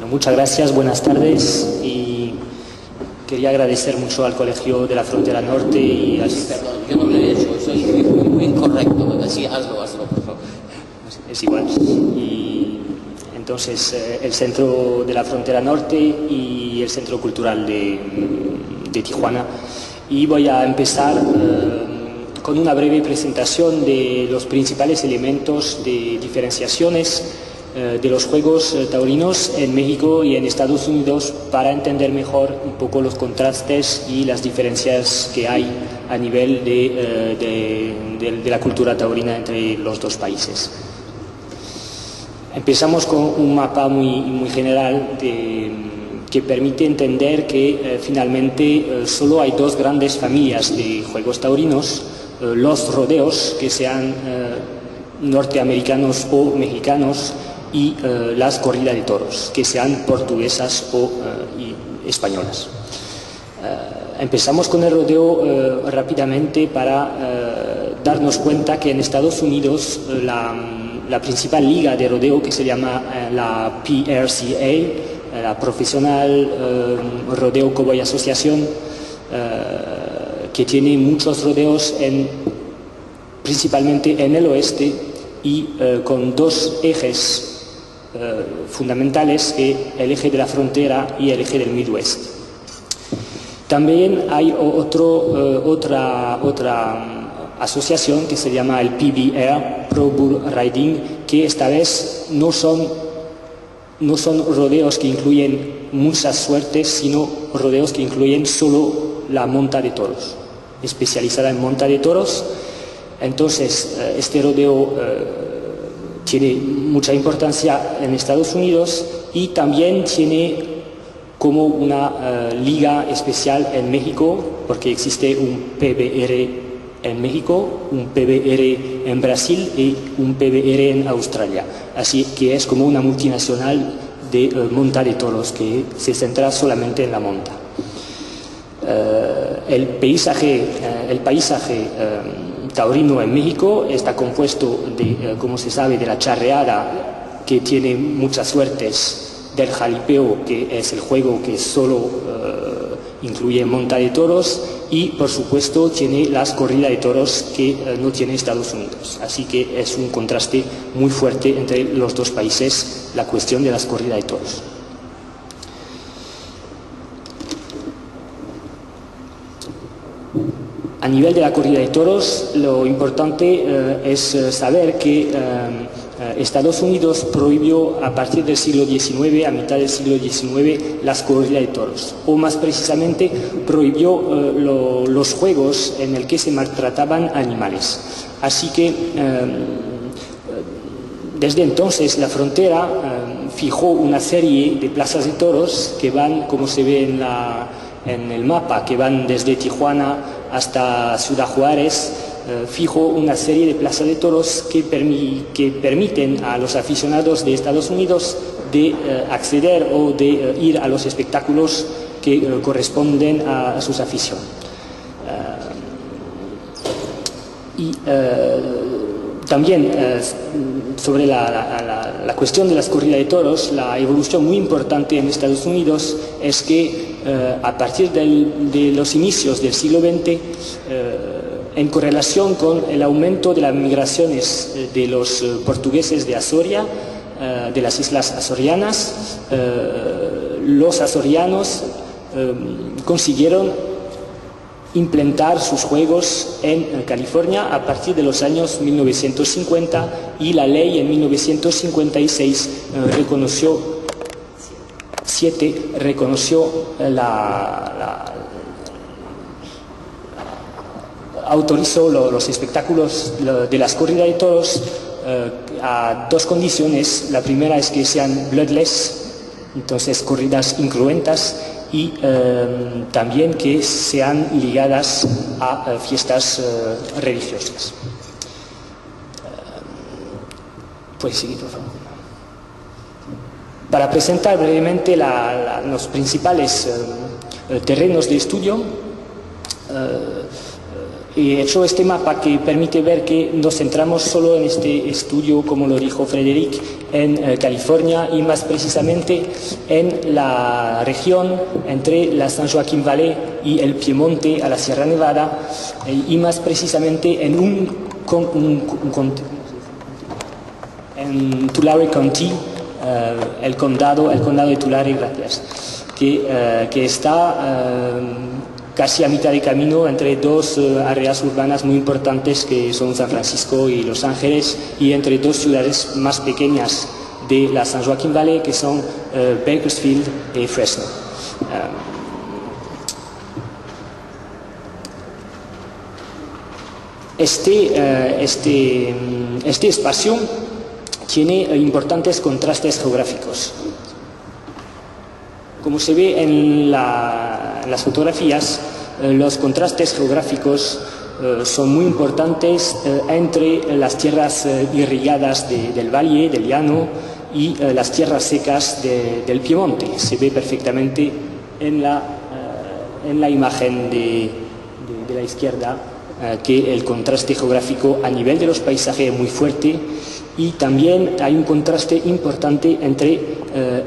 Bueno, muchas gracias, buenas tardes, y quería agradecer mucho al Colegio de la Frontera Norte y al... Perdón, yo no lo he hecho, soy muy incorrecto, así hazlo, por favor. Es igual. Y entonces el Centro de la Frontera Norte y el Centro Cultural de Tijuana. Y voy a empezar con una breve presentación de los principales elementos de diferenciaciones de los Juegos Taurinos en México y en Estados Unidos para entender mejor un poco los contrastes y las diferencias que hay a nivel de la cultura taurina entre los dos países. Empezamos con un mapa muy general que permite entender que finalmente solo hay dos grandes familias de juegos taurinos, los rodeos, que sean norteamericanos o mexicanos, y las corridas de toros, que sean portuguesas o españolas. Empezamos con el rodeo rápidamente para darnos cuenta que en Estados Unidos la principal liga de rodeo, que se llama la PRCA, la Professional Rodeo Cowboy Association, que tiene muchos rodeos principalmente en el oeste y con dos ejes fundamentales, el eje de la frontera y el eje del Midwest. También hay otra asociación que se llama el PBR, Pro Bull Riding, que esta vez no son rodeos que incluyen muchas suertes, sino rodeos que incluyen solo la monta de toros, especializada en monta de toros. Entonces, este rodeo tiene mucha importancia en Estados Unidos y también tiene como una liga especial en México, porque existe un PBR en México, un PBR en Brasil y un PBR en Australia. Así que es como una multinacional de monta de toros que se centra solamente en la monta. El paisaje taurino en México está compuesto como se sabe, de la charreada, que tiene muchas suertes, del jalipeo, que es el juego que solo incluye monta de toros, y por supuesto tiene las corridas de toros que no tiene Estados Unidos. Así que es un contraste muy fuerte entre los dos países la cuestión de las corridas de toros. A nivel de la corrida de toros, lo importante es saber que Estados Unidos prohibió a partir del siglo XIX, a mitad del siglo XIX, las corridas de toros, o más precisamente prohibió los juegos en el que se maltrataban animales. Así que desde entonces la frontera fijó una serie de plazas de toros que van, como se ve en el mapa, que van desde Tijuana hasta Ciudad Juárez. Fijó una serie de plazas de toros que permiten a los aficionados de Estados Unidos de acceder o de ir a los espectáculos que corresponden a sus aficiones. También sobre la cuestión de las corridas de toros, la evolución muy importante en Estados Unidos es que a partir de los inicios del siglo XX, en correlación con el aumento de las migraciones de los portugueses de Azoria, de las islas azorianas, los azorianos consiguieron implantar sus juegos en California a partir de los años 1950, y la ley en 1956 autorizó los espectáculos de las corridas de toros a dos condiciones. La primera es que sean bloodless, entonces corridas incruentas, y también que sean ligadas a fiestas religiosas. Puedes seguir, por favor. Para presentar brevemente los principales terrenos de estudio, He hecho este mapa que permite ver que nos centramos solo en este estudio, como lo dijo Frederic, en California y más precisamente en la región entre la San Joaquin Valley y el Piemonte a la Sierra Nevada y más precisamente en Tulare County, el condado de Tulare, gracias, que está casi a mitad de camino entre dos áreas urbanas muy importantes que son San Francisco y Los Ángeles y entre dos ciudades más pequeñas de la San Joaquin Valley que son Bakersfield y Fresno. Este espacio tiene importantes contrastes geográficos. Como se ve en las fotografías, los contrastes geográficos son muy importantes entre las tierras irrigadas del valle, del llano, y las tierras secas del Piemonte. Se ve perfectamente en la imagen de la izquierda que el contraste geográfico a nivel de los paisajes es muy fuerte y también hay un contraste importante entre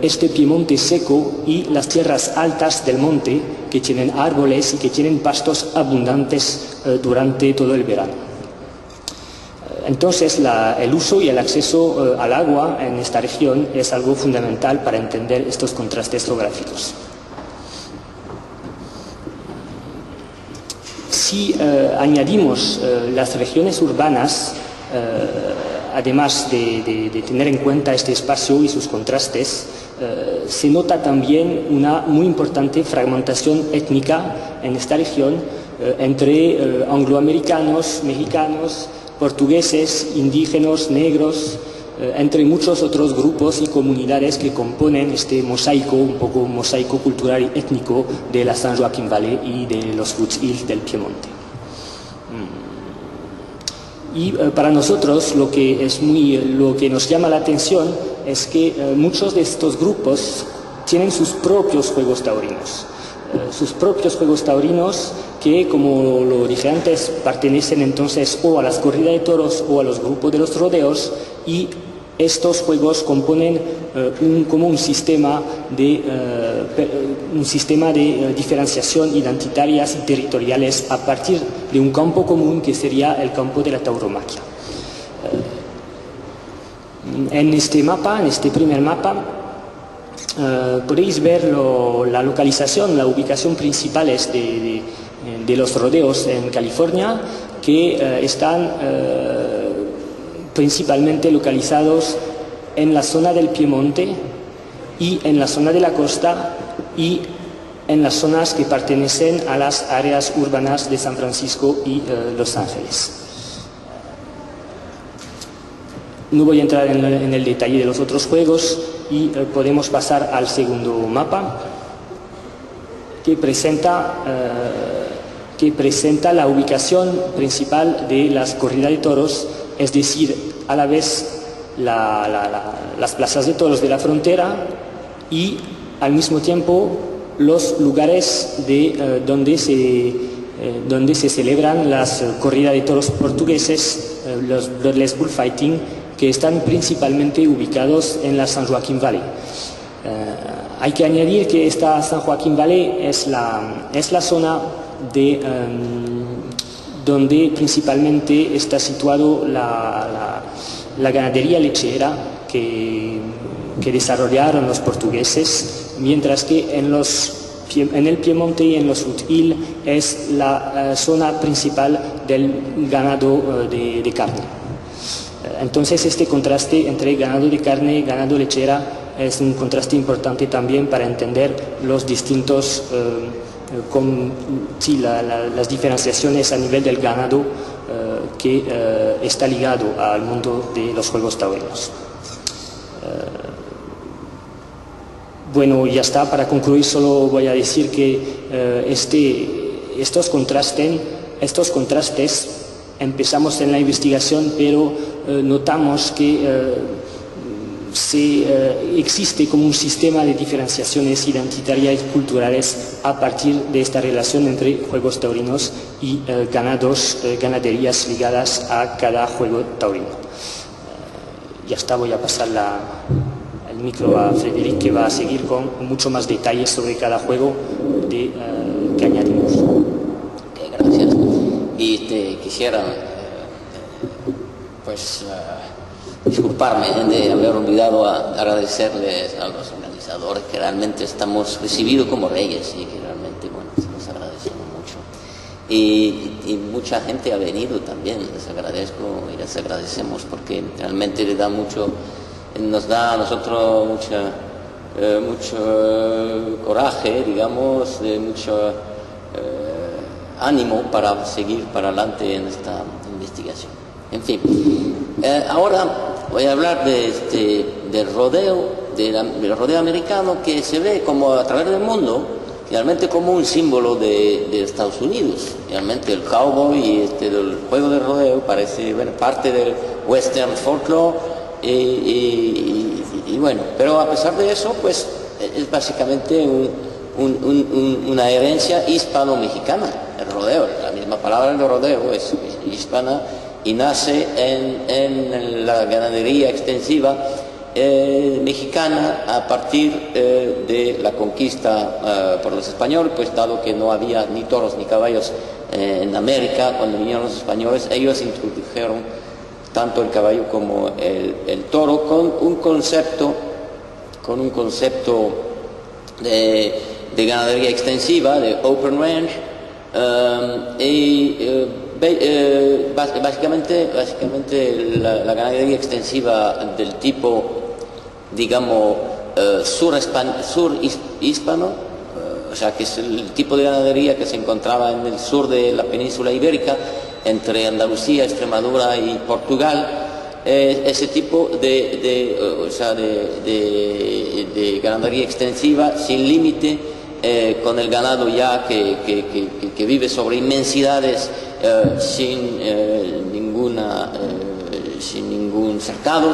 este Piemonte seco y las tierras altas del monte que tienen árboles y que tienen pastos abundantes durante todo el verano. Entonces el uso y el acceso al agua en esta región es algo fundamental para entender estos contrastes geográficos. Si añadimos las regiones urbanas, además de tener en cuenta este espacio y sus contrastes, se nota también una muy importante fragmentación étnica en esta región entre angloamericanos, mexicanos, portugueses, indígenas, negros, entre muchos otros grupos y comunidades que componen este mosaico, un poco mosaico cultural y étnico de la San Joaquin Valley y de los foothills del Piemonte. Y para nosotros lo que nos llama la atención es que muchos de estos grupos tienen sus propios juegos taurinos. Que, como lo dije antes, pertenecen entonces o a las corridas de toros o a los grupos de los rodeos, y estos juegos componen como un sistema de diferenciación identitarias y territoriales a partir de un campo común que sería el campo de la tauromaquia. En este primer mapa, podéis ver la localización, la ubicación principales de los rodeos en California, que están principalmente localizados en la zona del Piemonte y en la zona de la costa y en las zonas que pertenecen a las áreas urbanas de San Francisco y Los Ángeles. No voy a entrar en el detalle de los otros juegos y podemos pasar al segundo mapa que presenta la ubicación principal de las corridas de toros, es decir, a la vez las plazas de toros de la frontera y al mismo tiempo los lugares donde se celebran las corridas de toros portugueses, los Bloodless Bullfighting, que están principalmente ubicados en la San Joaquin Valley. Hay que añadir que esta San Joaquin Valley es la zona donde principalmente está situado la ganadería lechera que desarrollaron los portugueses, mientras que en el Piemonte y en los foothills es la zona principal del ganado de carne. Entonces este contraste entre ganado de carne y ganado lechera es un contraste importante también para entender los distintos las diferenciaciones a nivel del ganado que está ligado al mundo de los juegos taurinos. Bueno, ya está. Para concluir solo voy a decir que estos contrastes, empezamos en la investigación, pero notamos que existe como un sistema de diferenciaciones identitarias y culturales a partir de esta relación entre juegos taurinos y ganaderías ligadas a cada juego taurino. Ya está, voy a pasar el micro a Frederic, que va a seguir con mucho más detalles sobre cada juego que añadimos. Okay, gracias. Y quisiera disculparme de haber olvidado agradecerles a los organizadores, que realmente estamos recibidos como reyes y que realmente, bueno, los agradecemos mucho. Y mucha gente ha venido también, les agradezco y les agradecemos porque realmente nos da a nosotros mucho coraje, digamos, mucho ánimo para seguir para adelante en esta investigación. En fin, ahora voy a hablar del rodeo, del rodeo americano, que se ve como a través del mundo, realmente como un símbolo de Estados Unidos. Realmente el cowboy y del juego de rodeo parece, bueno, parte del western folklore y bueno, pero a pesar de eso, pues es básicamente una herencia hispano-mexicana. El rodeo, la misma palabra de rodeo es hispana y nace en la ganadería extensiva mexicana a partir de la conquista por los españoles, pues dado que no había ni toros ni caballos en América, cuando vinieron los españoles, ellos introdujeron tanto el caballo como el toro con un concepto de ganadería extensiva, de open range, básicamente la ganadería extensiva del tipo, digamos, sur-hispano, o sea, que es el tipo de ganadería que se encontraba en el sur de la península ibérica, entre Andalucía, Extremadura y Portugal. Ese tipo de ganadería extensiva sin límite, con el ganado ya que vive sobre inmensidades, sin ningún cercado,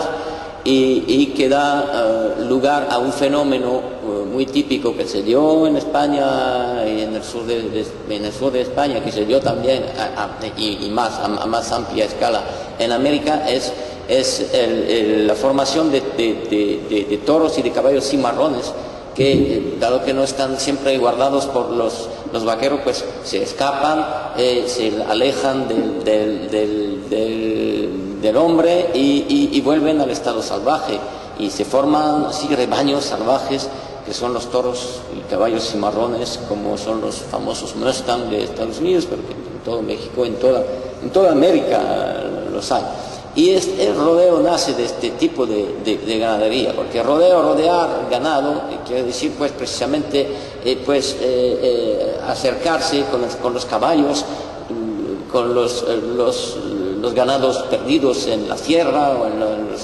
y que da lugar a un fenómeno muy típico que se dio en España y en el sur de España, que se dio también a más amplia escala en América, es la formación de toros y de caballos cimarrones, que dado que no están siempre guardados por los vaqueros, pues se escapan, se alejan del hombre y vuelven al estado salvaje, y se forman así rebaños salvajes que son los toros y caballos cimarrones, como son los famosos Mustang de Estados Unidos, pero que en todo México, en toda América los hay. Y el rodeo nace de este tipo de ganadería, porque rodear ganado, quiere decir pues precisamente acercarse con los caballos, con los ganados perdidos en la sierra o en los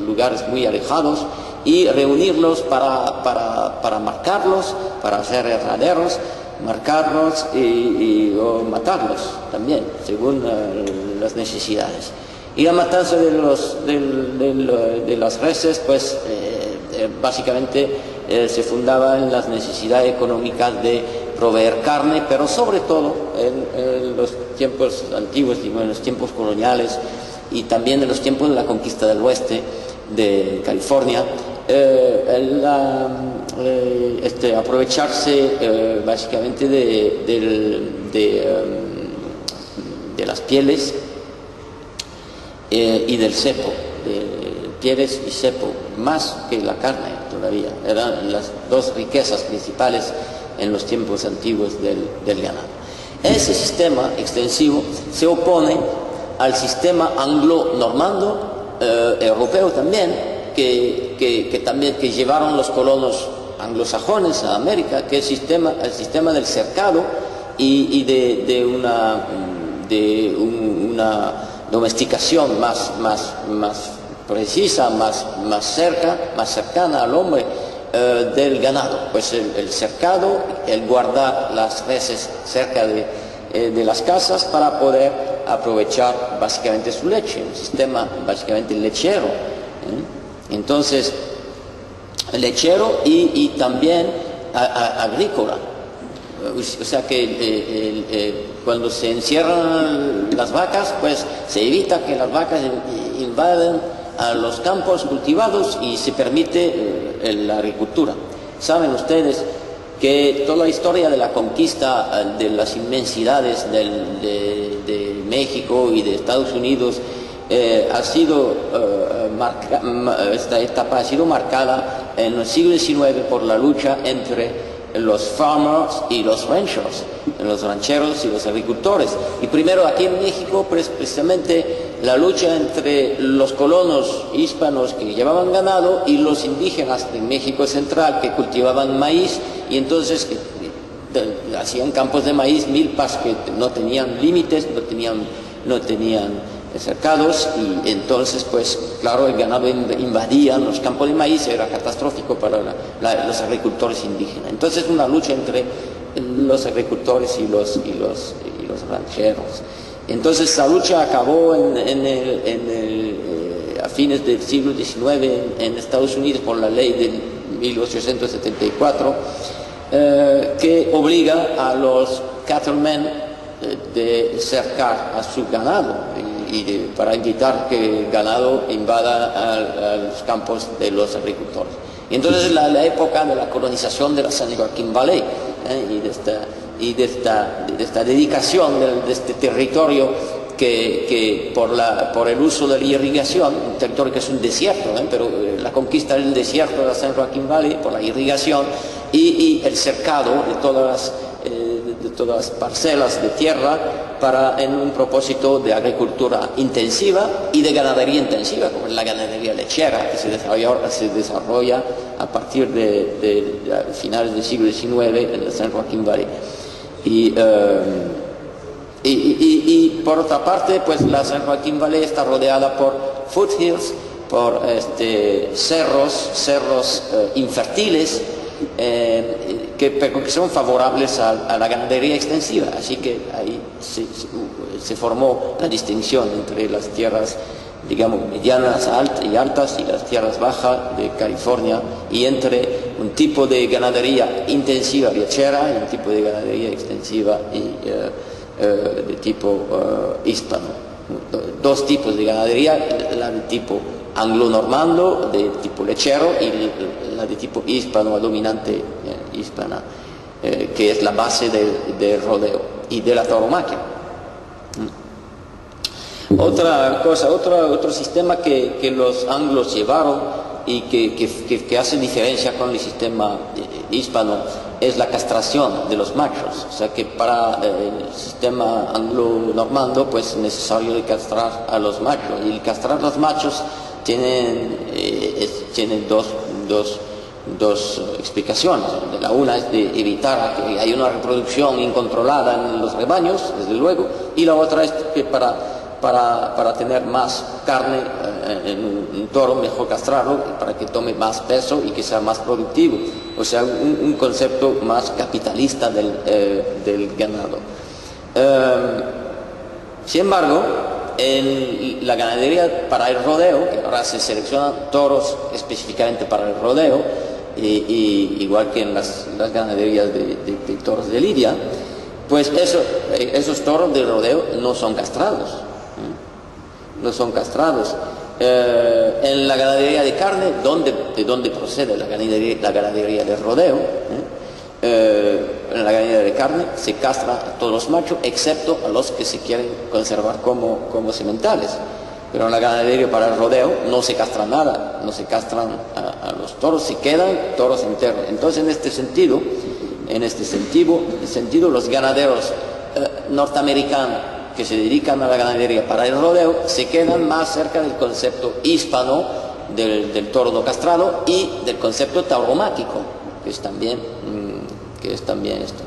lugares muy alejados, y reunirlos para marcarlos, para hacer herraderos, marcarlos o matarlos también, según las necesidades. Y la matanza de las reses, pues básicamente se fundaba en las necesidades económicas de proveer carne, pero sobre todo en los tiempos antiguos, en los tiempos coloniales y también en los tiempos de la conquista del oeste de California, aprovecharse básicamente de las pieles y del cepo, de pieles y cepo, más que la carne todavía. Eran las dos riquezas principales en los tiempos antiguos del ganado. Ese sistema extensivo se opone al sistema anglo-normando, europeo también, que llevaron los colonos anglosajones a América, que es el sistema del cercado y de una domesticación más precisa, más cercana al hombre del ganado. Pues el cercado, el guardar las reses cerca de las casas para poder aprovechar básicamente su leche, un sistema básicamente lechero. Entonces, lechero y también agrícola. O sea que cuando se encierran las vacas, pues se evita que las vacas invadan a los campos cultivados y se permite la agricultura. Saben ustedes que toda la historia de la conquista de las inmensidades de México y de Estados Unidos esta etapa ha sido marcada en el siglo XIX por la lucha entre los farmers y los ranchers, los rancheros y los agricultores. Y primero aquí en México, pues, precisamente la lucha entre los colonos hispanos que llevaban ganado y los indígenas de México central que cultivaban maíz, y entonces hacían campos de maíz, milpas que no tenían límites, no tenían cercados, y entonces pues claro, el ganado invadía los campos de maíz, era catastrófico para los agricultores indígenas. Entonces una lucha entre los agricultores y los rancheros. Entonces la lucha acabó a fines del siglo XIX en Estados Unidos por la ley de 1874 que obliga a los cattlemen de cercar a su ganado para evitar que el ganado invada a los campos de los agricultores. Y entonces la época de la colonización de la San Joaquin Valley y de esta dedicación de este territorio que por el uso de la irrigación, un territorio que es un desierto, pero la conquista del desierto de la San Joaquin Valley por la irrigación y el cercado de todas las parcelas de tierra en un propósito de agricultura intensiva y de ganadería intensiva, como es la ganadería lechera, que se desarrolla a partir de finales del siglo XIX en el San Joaquin Valley. Y por otra parte, pues la San Joaquin Valley está rodeada por foothills, por cerros infértiles, pero que son favorables a la ganadería extensiva. Así que ahí se formó la distinción entre las tierras, digamos, medianas y altas y las tierras bajas de California, y entre un tipo de ganadería intensiva lechera y un tipo de ganadería extensiva de tipo hispano. Dos tipos de ganadería, la de tipo anglo-normando, de tipo lechero, y la de tipo hispano, dominante hispana, que es la base del rodeo y de la tauromaquia. Otra cosa, otro sistema que los anglos llevaron y que hace diferencia con el sistema hispano es la castración de los machos. O sea que para el sistema anglo-normando pues es necesario de castrar a los machos, y el castrar a los machos tienen dos explicaciones. La una es de evitar que haya una reproducción incontrolada en los rebaños, desde luego, y la otra es que para tener más carne en un toro, mejor castrarlo para que tome más peso y que sea más productivo. O sea, un concepto más capitalista del ganado. Sin embargo, en la ganadería para el rodeo, que ahora se seleccionan toros específicamente para el rodeo, igual que en las ganaderías de toros de lidia, pues esos toros del rodeo no son castrados. No son castrados. En la ganadería de carne, de donde procede la ganadería del rodeo, en la ganadería de carne se castra a todos los machos, excepto a los que se quieren conservar como sementales. Pero en la ganadería para el rodeo no se castra nada, no se castran a los toros, se quedan toros enteros. Entonces, en este sentido, los ganaderos norteamericanos que se dedican a la ganadería para el rodeo se quedan más cerca del concepto hispano del toro no castrado y del concepto tauromáquico, que es también esto.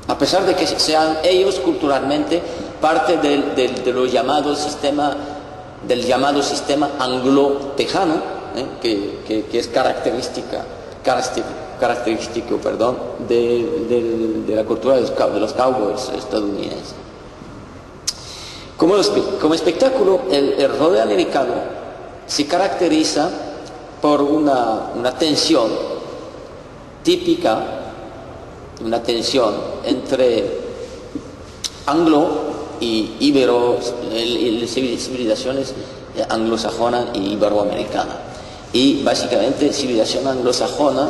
A pesar de que sean ellos culturalmente parte del llamado sistema anglo-tejano, que es característico de la cultura de los cowboys estadounidenses. Como espectáculo, el rodeo americano se caracteriza por una tensión típica, una tensión entre anglo y ibero, civilizaciones anglosajona y iberoamericana. Y básicamente civilización anglosajona,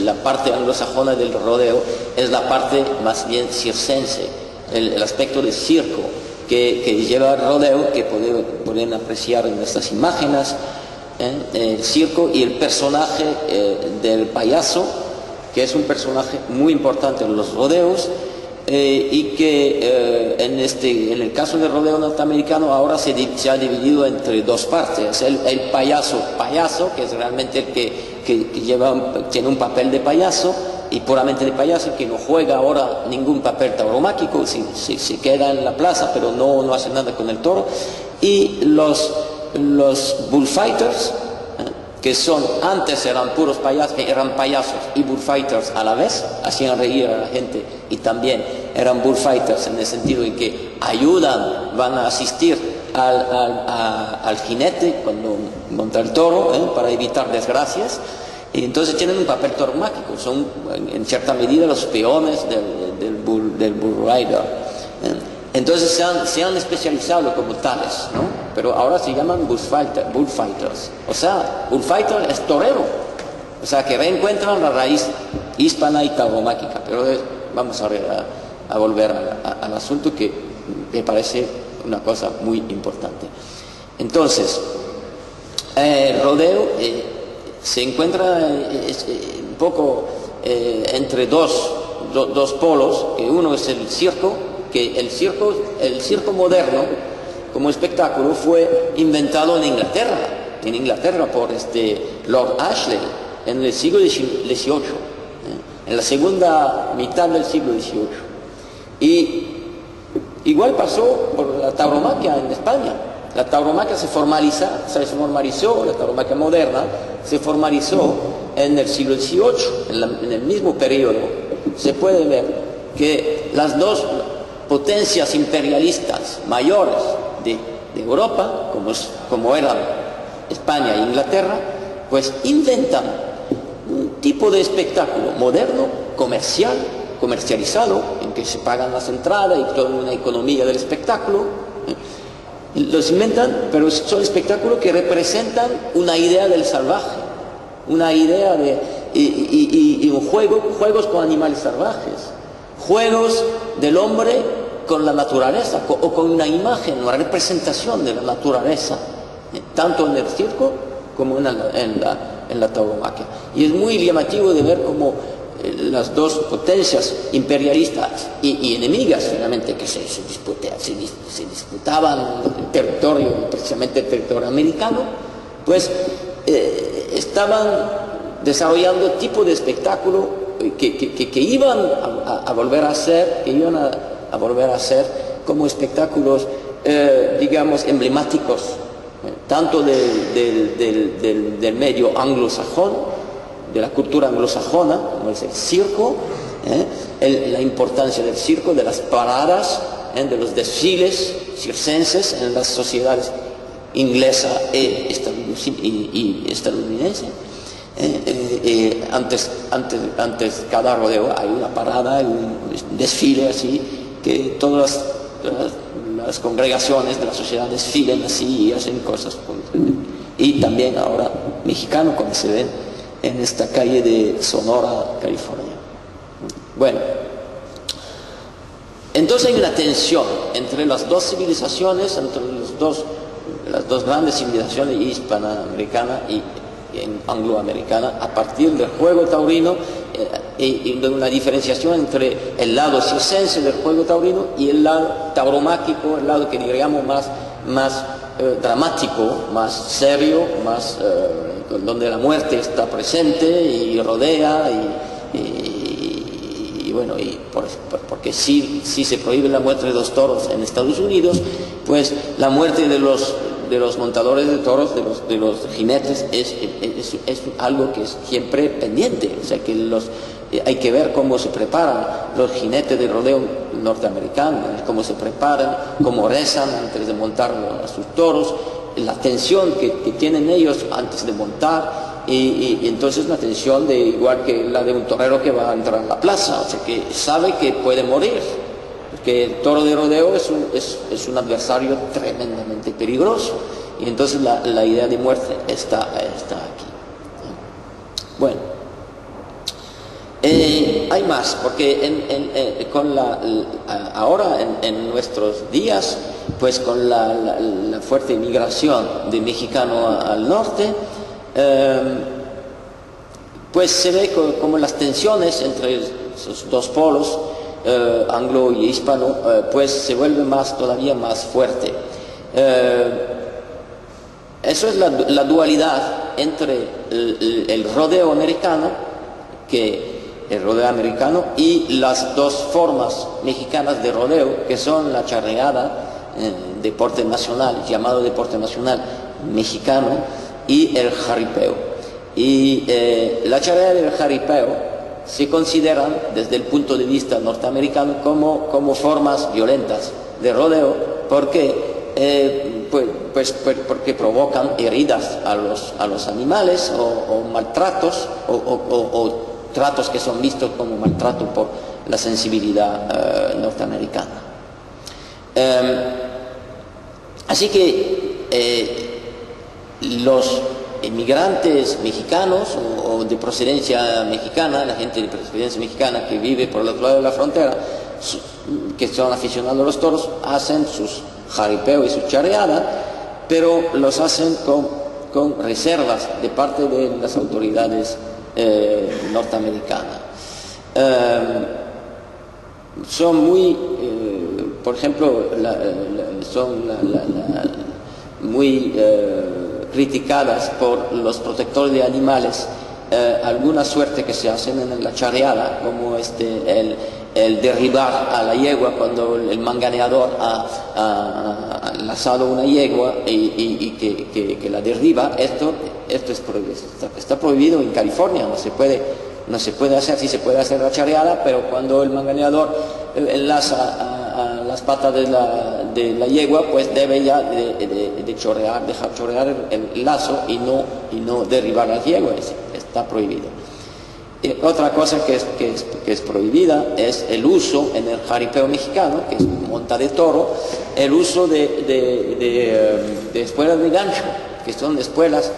la parte anglosajona del rodeo es la parte más bien circense, el aspecto de circo que lleva el rodeo, que pueden apreciar en estas imágenes, el circo y el personaje del payaso, que es un personaje muy importante en los rodeos, y que en el caso del rodeo norteamericano ahora se ha dividido entre dos partes. El payaso, que es realmente el que tiene un papel de payaso, y puramente de payaso, que no juega ahora ningún papel tauromáquico, se queda en la plaza, pero no hace nada con el toro. Y los bullfighters, que antes eran puros payasos, eran payasos y bullfighters a la vez, hacían reír a la gente, y también eran bullfighters en el sentido de que van a asistir al jinete cuando monta el toro, para evitar desgracias, y entonces tienen un papel tauromáquico, son en cierta medida los peones del bull rider. Entonces se han especializado como tales, ¿no? Pero ahora se llaman bullfighters. O sea, bullfighter es torero. O sea, que reencuentran la raíz hispana y tauromáquica. Pero vamos a volver al asunto, que me parece una cosa muy importante. Entonces, el rodeo se encuentra un poco entre dos polos, que uno es el circo, que el circo moderno como espectáculo fue inventado en Inglaterra por Lord Ashley en el siglo XVIII, en la segunda mitad del siglo XVIII. Y igual pasó por la tauromaquia en España. La tauromaquia se formalizó, la tauromaquia moderna se formalizó en el siglo XVIII, en el mismo periodo. Se puede ver que las dos potencias imperialistas mayores de Europa, como eran España e Inglaterra, pues inventan un tipo de espectáculo moderno, comercializado, en que se pagan las entradas y toda una economía del espectáculo. Los inventan, pero son espectáculos que representan una idea del salvaje, una idea y juegos con animales salvajes, juegos del hombre con la naturaleza, o con una imagen, una representación de la naturaleza, tanto en el circo como en la tauromaquia. Y es muy llamativo de ver cómo las dos potencias imperialistas y enemigas, finalmente, que se disputaban el territorio, precisamente el territorio americano, pues estaban desarrollando tipo de espectáculo que iban a volver a hacer, como espectáculos, digamos, emblemáticos, tanto del medio anglosajón, de la cultura anglosajona, como es el circo, la importancia del circo, de las paradas, de los desfiles circenses en las sociedades inglesa y estadounidense. Antes cada rodeo hay una parada, un desfile así, que todas las congregaciones de la sociedad desfilen así y hacen cosas. Y también ahora mexicano, como se ve en esta calle de Sonora, California. Bueno, entonces hay una tensión entre las dos civilizaciones, entre las dos grandes civilizaciones, hispanoamericana y angloamericana, a partir del juego taurino, y de una diferenciación entre el lado circense del juego taurino y el lado tauromáquico, el lado que diríamos más dramático, más serio, donde la muerte está presente y rodea, y bueno, porque si se prohíbe la muerte de los toros en Estados Unidos, pues la muerte de los montadores de toros, de los jinetes, es algo que es siempre pendiente. O sea, que hay que ver cómo se preparan los jinetes de rodeo norteamericanos, cómo se preparan, cómo rezan antes de montar a sus toros, la tensión que tienen ellos antes de montar, y entonces una tensión igual que la de un torero que va a entrar a la plaza, o sea que sabe que puede morir, porque el toro de rodeo es un adversario tremendamente peligroso, y entonces la idea de muerte está aquí. Bueno, hay más, porque ahora en nuestros días, pues con la fuerte migración de mexicano al norte, pues se ve como las tensiones entre esos dos polos, anglo y hispano, pues se vuelve todavía más fuerte. Eso es la dualidad entre el rodeo americano, el rodeo americano, y las dos formas mexicanas de rodeo, que son la charreada, deporte nacional, llamado deporte nacional mexicano, y el jaripeo. Y la charreada y el jaripeo se consideran desde el punto de vista norteamericano como formas violentas de rodeo, porque provocan heridas a los animales, o maltratos, o tratos que son vistos como maltrato por la sensibilidad norteamericana. Así que los inmigrantes mexicanos o de procedencia mexicana, la gente de procedencia mexicana que vive por el otro lado de la frontera, que son aficionados a los toros, hacen sus jaripeo y su charreada, pero los hacen con reservas de parte de las autoridades norteamericanas. Son muy, por ejemplo, muy criticadas por los protectores de animales alguna suerte que se hacen en la charreada, como el derribar a la yegua cuando el manganeador ha lazado una yegua y que la derriba. Esto está prohibido en California, no se puede hacer. Sí se puede hacer la charreada, pero cuando el manganeador enlaza a las patas de la yegua, pues debe ya dejar chorrear el lazo y no derribar a la yegua. Está prohibido. Otra cosa que es prohibida es el uso en el jaripeo mexicano, que es monta de toro, el uso de espuelas de gancho, que son espuelas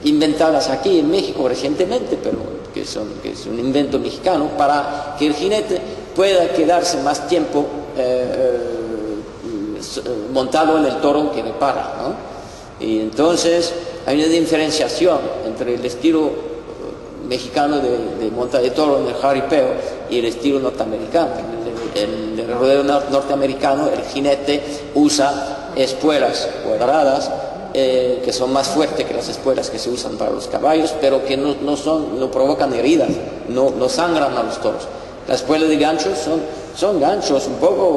inventadas aquí en México recientemente, pero que es un invento mexicano, para que el jinete pueda quedarse más tiempo montado en el toro que repara, ¿no? Y entonces hay una diferenciación entre el estilo mexicano de monta de toro en el jaripeo y el estilo norteamericano. En el rodeo norteamericano el jinete usa espuelas cuadradas, que son más fuertes que las espuelas que se usan para los caballos, pero que no provocan heridas, no sangran a los toros. Las espuelas de ganchos son ganchos un poco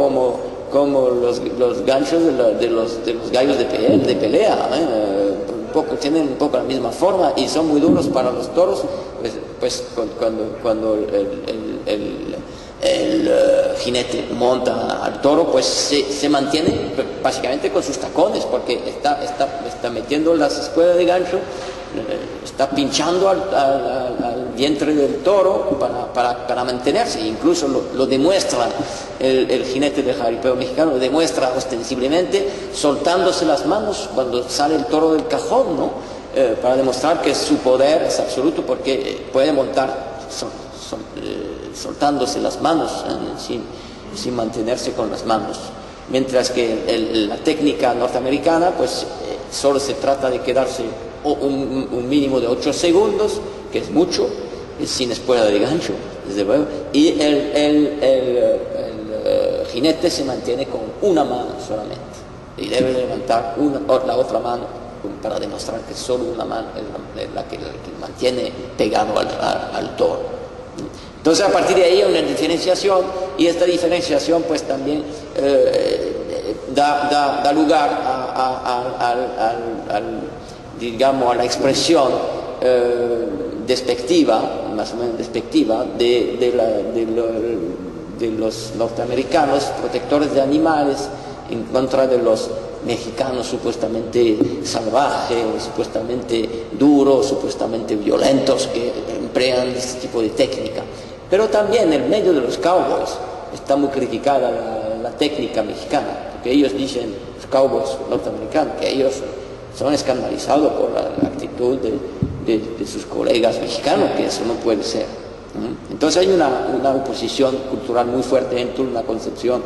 como los ganchos de los gallos de pelea, tienen un poco la misma forma y son muy duros para los toros. Pues cuando el jinete monta al toro, pues se mantiene básicamente con sus tacones, porque está metiendo las espuelas de gancho, está pinchando al vientre del toro para mantenerse. Incluso lo demuestra el jinete de jaripeo mexicano, lo demuestra ostensiblemente soltándose las manos cuando sale el toro del cajón, ¿no? Para demostrar que su poder es absoluto, porque puede montar soltándose las manos, sin mantenerse con las manos. Mientras que la técnica norteamericana, pues solo se trata de quedarse un mínimo de 8 segundos, que es mucho, sin espuela de gancho, desde luego, y el jinete se mantiene con una mano solamente, y debe levantar la otra mano para demostrar que solo una mano es la que mantiene pegado al toro. Entonces, a partir de ahí hay una diferenciación, y esta diferenciación pues también da lugar digamos, a la expresión despectiva, más o menos despectiva, de los norteamericanos protectores de animales en contra de los mexicano supuestamente salvaje, o supuestamente duros, supuestamente violentos, que emplean este tipo de técnica. Pero también en medio de los cowboys está muy criticada la técnica mexicana, porque ellos dicen, los cowboys norteamericanos, que ellos son escandalizados por la actitud de sus colegas mexicanos, que eso no puede ser. Entonces hay una oposición cultural muy fuerte entre una concepción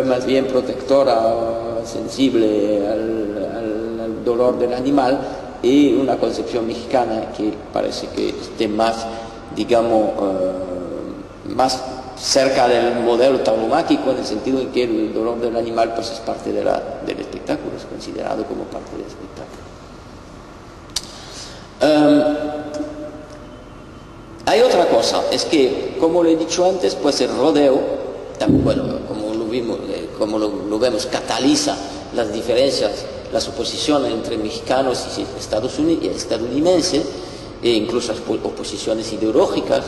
más bien protectora, sensible al dolor del animal, y una concepción mexicana que parece que esté más, digamos, más cerca del modelo tauromáquico, en el sentido en que el dolor del animal pues es parte del espectáculo, es considerado como parte del espectáculo. Hay otra cosa, es que, como le he dicho antes, pues el rodeo, bueno, como lo vemos, cataliza las diferencias, las oposiciones entre mexicanos y estadounidenses, e incluso las oposiciones ideológicas,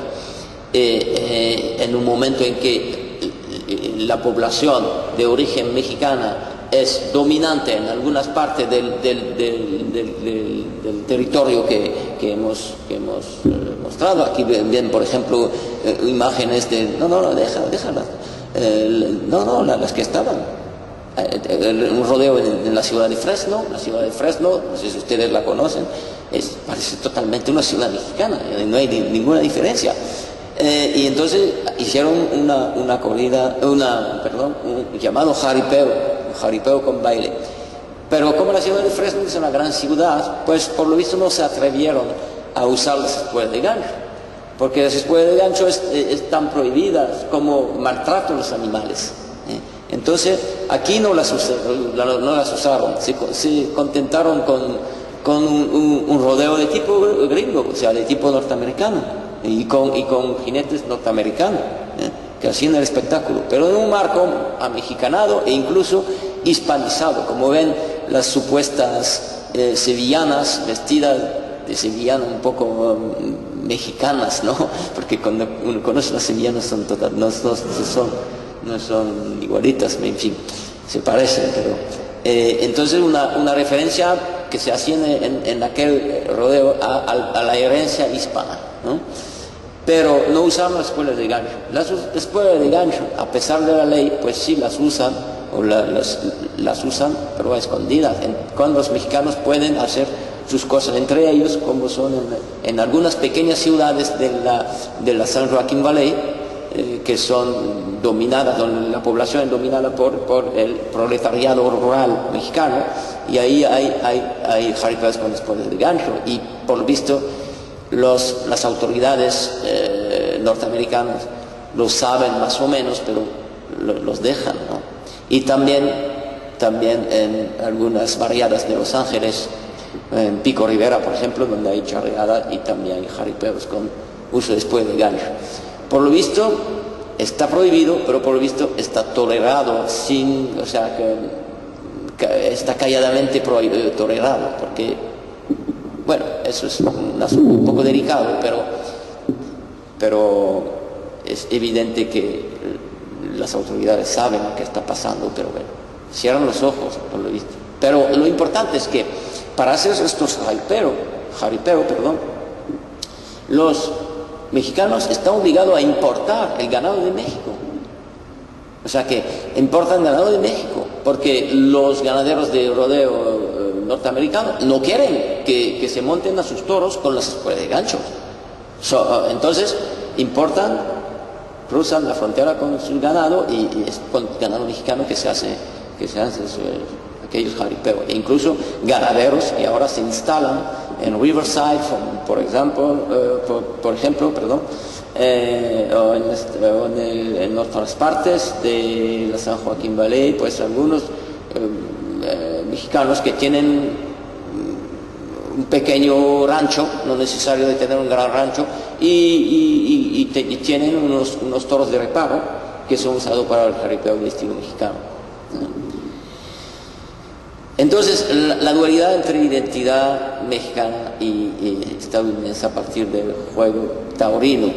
en un momento en que la población de origen mexicana es dominante en algunas partes del territorio que hemos mostrado. Aquí ven, por ejemplo, imágenes de... déjalas. Las que estaban. Un rodeo en la ciudad de Fresno. La ciudad de Fresno, no sé si ustedes la conocen, parece totalmente una ciudad mexicana, no hay ninguna diferencia. Y entonces hicieron una corrida, un llamado jaripeo con baile. Pero como la ciudad de Fresno es una gran ciudad, pues por lo visto no se atrevieron a usar las espuelas de gancho, porque las espuelas de gancho están prohibidas como maltrato a los animales. Entonces aquí no las usaron, se contentaron con un rodeo de tipo gringo, o sea, de tipo norteamericano, y con jinetes norteamericanos, que hacían el espectáculo, pero en un marco amexicanado e incluso hispanizado, como ven las supuestas sevillanas vestidas de sevillana un poco mexicanas, ¿no? Porque cuando uno conoce las sevillanas no son igualitas, en fin, se parecen, pero entonces una referencia que se hacía en aquel rodeo a la herencia hispana, ¿no? Pero no usaban las espuelas de gancho. Las espuelas de gancho, a pesar de la ley, pues sí las usan, o las usan, pero a escondidas, cuando los mexicanos pueden hacer sus cosas entre ellos, como son en algunas pequeñas ciudades de la San Joaquín Valley, que son dominadas, donde la población es dominada por el proletariado rural mexicano, y ahí hay jaripeos con espuelas de gancho, y por lo visto las autoridades norteamericanas lo saben más o menos, pero los dejan, ¿no? Y también en algunas barriadas de Los Ángeles, en Pico Rivera, por ejemplo, donde hay charreada y también hay jaripeos con uso después de gancho. Por lo visto está prohibido, pero por lo visto está tolerado, o sea, que está calladamente tolerado, porque, bueno, eso es un asunto un poco delicado, pero es evidente que las autoridades saben lo que está pasando, pero bueno, cierran los ojos, por lo visto. Pero lo importante es que para hacer estos jaripeo, los mexicanos están obligados a importar el ganado de México. O sea que importan ganado de México, porque los ganaderos de rodeo norteamericanos no quieren que se monten a sus toros con las espuelas de gancho. Entonces importan, cruzan la frontera con su ganado, y es con ganado mexicano que se hace aquellos jaripeos. E incluso ganaderos que ahora se instalan en Riverside, por ejemplo, o en otras partes de la San Joaquín Valley, pues algunos mexicanos que tienen un pequeño rancho, no necesario de tener un gran rancho, y tienen unos toros de reparo que son usados para el jaripeo de estilo mexicano. Entonces, la dualidad entre identidad mexicana y estadounidense a partir del juego taurino,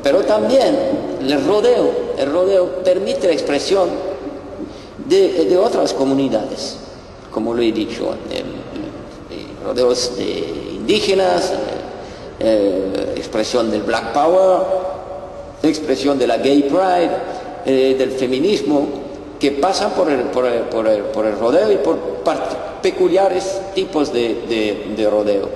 pero también el rodeo permite la expresión de otras comunidades. como lo he dicho, rodeos de indígenas, expresión del Black Power, expresión de la Gay Pride, del feminismo, que pasan por el rodeo y por peculiares tipos de rodeo.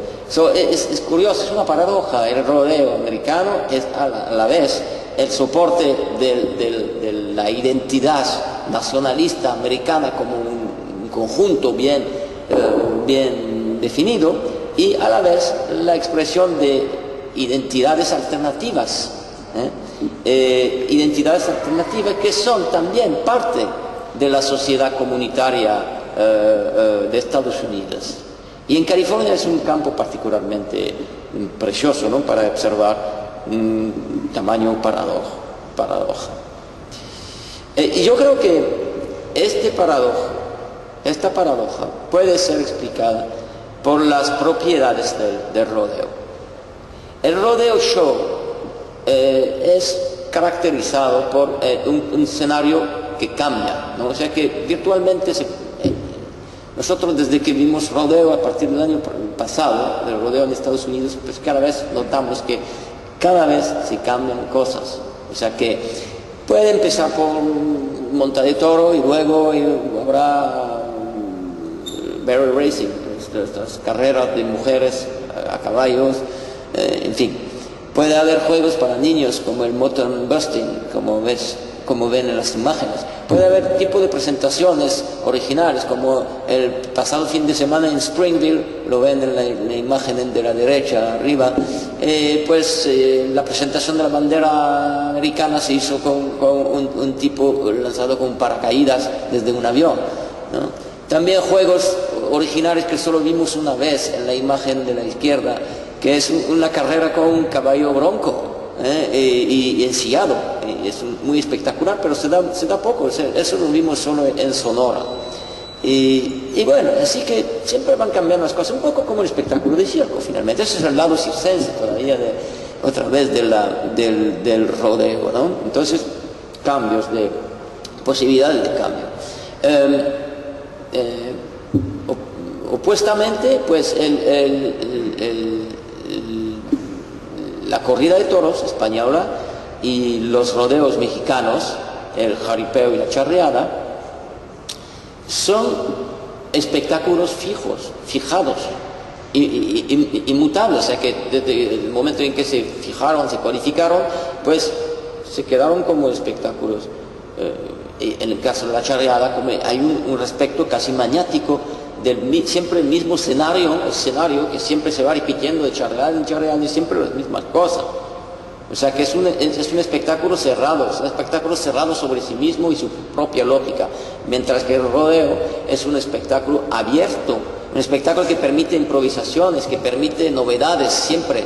Es curioso, es una paradoja. El rodeo americano es a la vez el soporte de la identidad nacionalista americana como un conjunto bien definido, y a la vez la expresión de identidades alternativas, identidades alternativas que son también parte de la sociedad comunitaria de Estados Unidos. Y en California es un campo particularmente precioso, ¿no?, para observar un tamaño paradoja. Y yo creo que esta paradoja puede ser explicada por las propiedades del rodeo. El rodeo show es caracterizado por un escenario que cambia, ¿no? O sea que virtualmente nosotros, desde que vimos rodeo a partir del año pasado, el rodeo en Estados Unidos, pues cada vez notamos que cada vez se cambian cosas. O sea que puede empezar por monta de toro y luego habrá barrel racing, estas carreras de mujeres a caballos, en fin. Puede haber juegos para niños como el mountain busting, como ven en las imágenes. Puede haber tipo de presentaciones originales, como el pasado fin de semana en Springville, lo ven en la imagen de la derecha arriba. La presentación de la bandera americana se hizo con un tipo lanzado con paracaídas desde un avión, ¿no? También juegos originales que solo vimos una vez en la imagen de la izquierda, que es una carrera con un caballo bronco, y ensillado. Es muy espectacular, pero se da poco. Eso lo vimos solo en Sonora. Y bueno, así que siempre van cambiando las cosas, un poco como el espectáculo de circo, finalmente. Ese es el lado circense todavía, otra vez del rodeo, ¿no? Entonces, cambios de posibilidades de cambio. Opuestamente, pues la corrida de toros española y los rodeos mexicanos, el jaripeo y la charreada, son espectáculos fijados, inmutables. O sea que desde el momento en que se fijaron, se codificaron, pues se quedaron como espectáculos. En el caso de la charreada, como hay un respecto casi maniático siempre el mismo escenario que siempre se va repitiendo de charreada en charreada, y siempre las mismas cosas. O sea que es un espectáculo cerrado, sobre sí mismo y su propia lógica, mientras que el rodeo es un espectáculo abierto, un espectáculo que permite improvisaciones, que permite novedades siempre,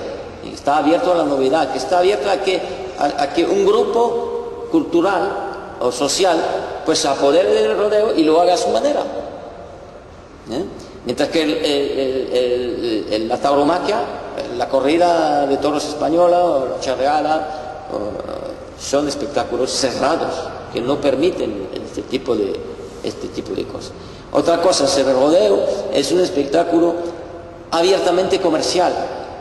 está abierto a la novedad, que está abierto a que un grupo cultural o social pues se apodere del rodeo y lo haga a su manera. Mientras que la tauromaquia, la corrida de toros española o la charreada son espectáculos cerrados que no permiten este tipo de cosas. Otra cosa es el rodeo, es un espectáculo abiertamente comercial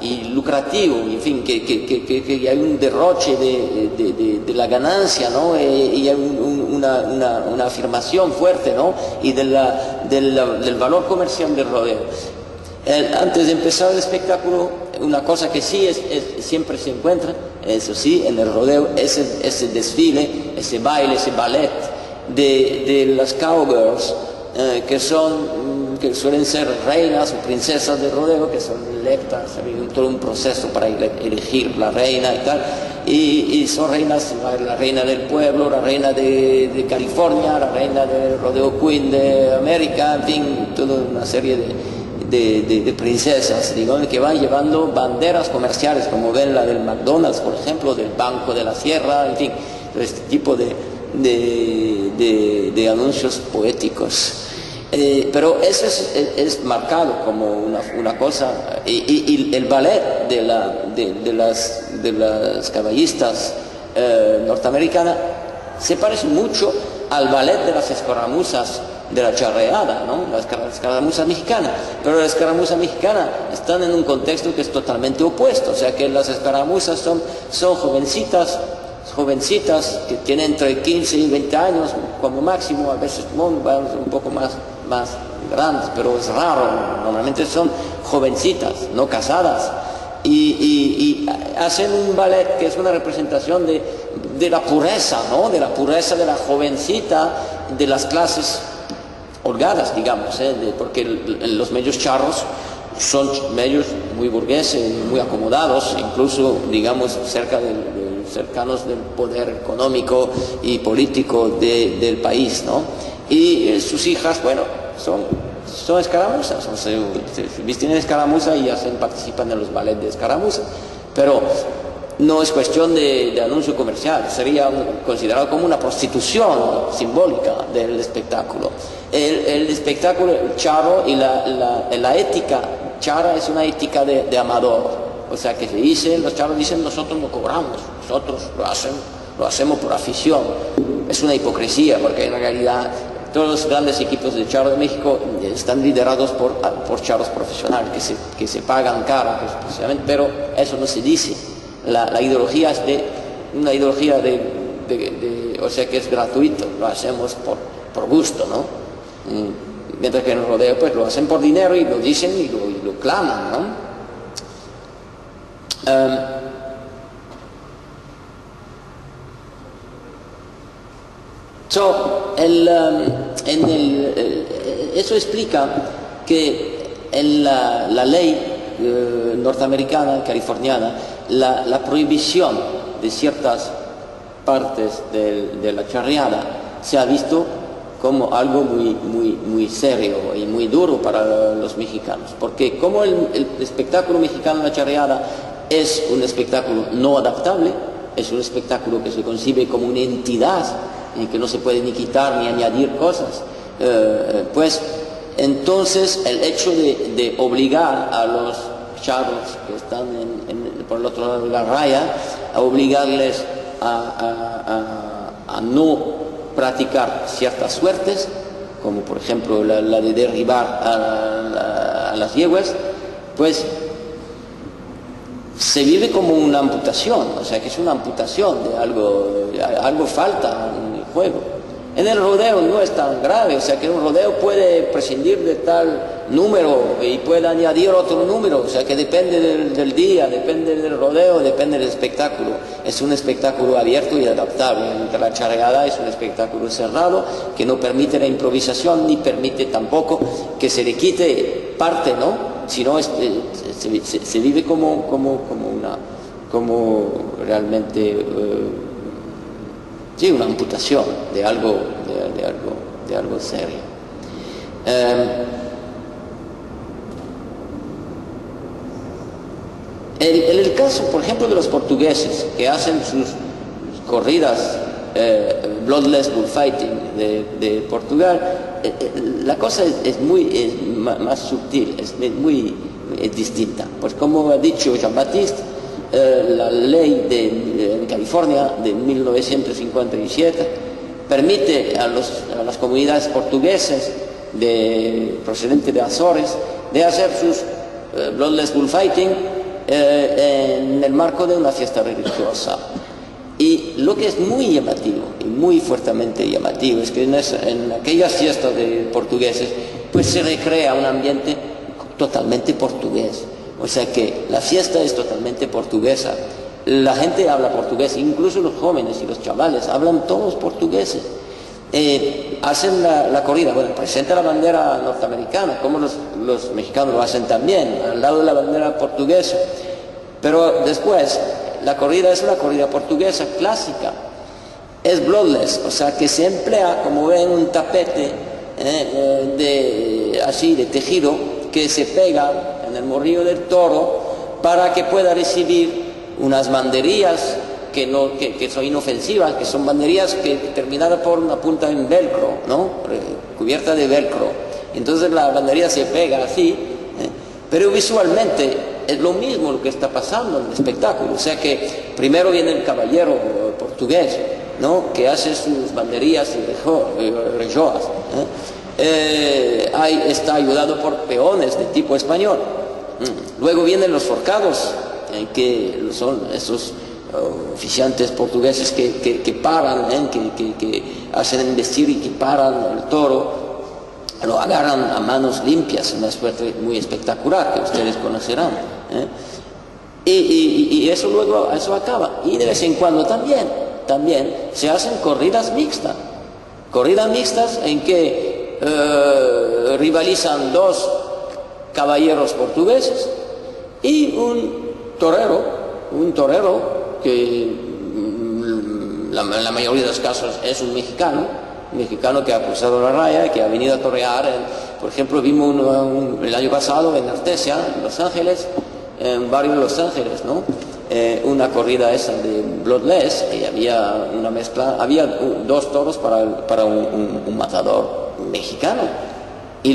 y lucrativo, en fin, que hay un derroche de la ganancia, ¿no? Y hay una afirmación fuerte, ¿no? Y del valor comercial del rodeo. Antes de empezar el espectáculo, una cosa que sí siempre se encuentra, eso sí, en el rodeo, es ese desfile, ese baile, ese ballet de las cowgirls, que suelen ser reinas o princesas de rodeo, que son electas, hay todo un proceso para elegir la reina y tal, y son reinas, la reina del pueblo, la reina de California, la reina del rodeo queen de América, en fin, toda una serie de princesas, digamos, que van llevando banderas comerciales, como ven la del McDonald's, por ejemplo, del Banco de la Sierra, en fin, este tipo de anuncios poéticos. Pero eso es marcado como una cosa, y el ballet de las caballistas norteamericanas se parece mucho al ballet de las escaramuzas de la charreada, ¿no? La escaramuza mexicana. Pero la escaramuza mexicana están en un contexto que es totalmente opuesto, o sea que las escaramuzas son jovencitas que tienen entre 15 y 20 años como máximo, a veces un poco más grandes, pero es raro, normalmente son jovencitas, no casadas, y hacen un ballet que es una representación de la pureza, ¿no? De la pureza de la jovencita, de las clases holgadas, digamos, porque los medios charros son medios muy burgueses, muy acomodados, incluso, digamos, cercanos del poder económico y político del país, ¿no? Y sus hijas, bueno, son escaramuzas, se visten en escaramuza y participan en los ballets de escaramuza, pero no es cuestión de anuncio comercial, sería considerado como una prostitución simbólica del espectáculo. El espectáculo charro y la ética charra es una ética de amador, o sea que los charros dicen nosotros no cobramos, nosotros lo hacemos por afición. Es una hipocresía porque en realidad todos los grandes equipos de charro de México están liderados por charros profesionales que se pagan caro, pues, pero eso no se dice. La ideología es una ideología o sea que es gratuito, lo hacemos por gusto, ¿no? Mientras que en el rodeo pues lo hacen por dinero y lo dicen y lo claman, ¿no? Eso explica que en la ley norteamericana, californiana, la prohibición de ciertas partes de la charreada se ha visto como algo muy serio y muy duro para los mexicanos, porque como el espectáculo mexicano de la charreada es un espectáculo no adaptable, es un espectáculo que se concibe como una entidad y que no se puede ni quitar ni añadir cosas, pues entonces el hecho de obligar a los charros que están por el otro lado de la raya, a obligarles a no practicar ciertas suertes, como por ejemplo la de derribar a las yeguas, pues se vive como una amputación, o sea que es una amputación de algo falta en el juego. En el rodeo no es tan grave, o sea que un rodeo puede prescindir de tal número y puede añadir otro número, o sea que depende del día, depende del rodeo, depende del espectáculo. Es un espectáculo abierto y adaptable, mientras la charreada es un espectáculo cerrado que no permite la improvisación ni permite tampoco que se le quite parte, ¿no? Sino se vive como realmente sí, una amputación de algo serio. En el caso, por ejemplo, de los portugueses que hacen sus corridas bloodless bullfighting de Portugal, la cosa es más sutil, es distinta. Pues como ha dicho Jean-Baptiste, la ley en California de 1957 permite a las comunidades portuguesas procedentes de Azores de hacer sus bloodless bullfighting en el marco de una fiesta religiosa. Y lo que es muy llamativo y muy fuertemente llamativo es que en aquellas fiestas de portugueses pues se recrea un ambiente totalmente portugués. O sea que la fiesta es totalmente portuguesa. La gente habla portugués, incluso los jóvenes y los chavales hablan todos portugueses. Hacen la corrida, bueno, presenta la bandera norteamericana, como los mexicanos lo hacen también, al lado de la bandera portuguesa. Pero después, la corrida es una corrida portuguesa clásica. Es bloodless, o sea que se emplea, como ven, un tapete así de tejido que se pega en el morrillo del toro para que pueda recibir unas banderías que son inofensivas, que son banderías terminadas por una punta en velcro, ¿no? Cubierta de velcro. Entonces la bandería se pega así, pero visualmente es lo mismo lo que está pasando en el espectáculo. O sea que primero viene el caballero portugués, ¿no? Que hace sus banderías y rejoas, está ayudado por peones de tipo español. Luego vienen los forcados, que son esos oficiantes portugueses que paran, que hacen embestir y que paran el toro, lo agarran a manos limpias, una suerte muy espectacular que ustedes conocerán. Y eso luego acaba. Y de vez en cuando también se hacen corridas mixtas en que rivalizan dos caballeros portugueses y un torero que en la mayoría de los casos es un mexicano que ha cruzado la raya, que ha venido a torear. Por ejemplo, vimos el año pasado en Artesia, en Los Ángeles, en un barrio de Los Ángeles, ¿no? Una corrida esa de Bloodless, y había una mezcla, había dos toros para un matador mexicano. Y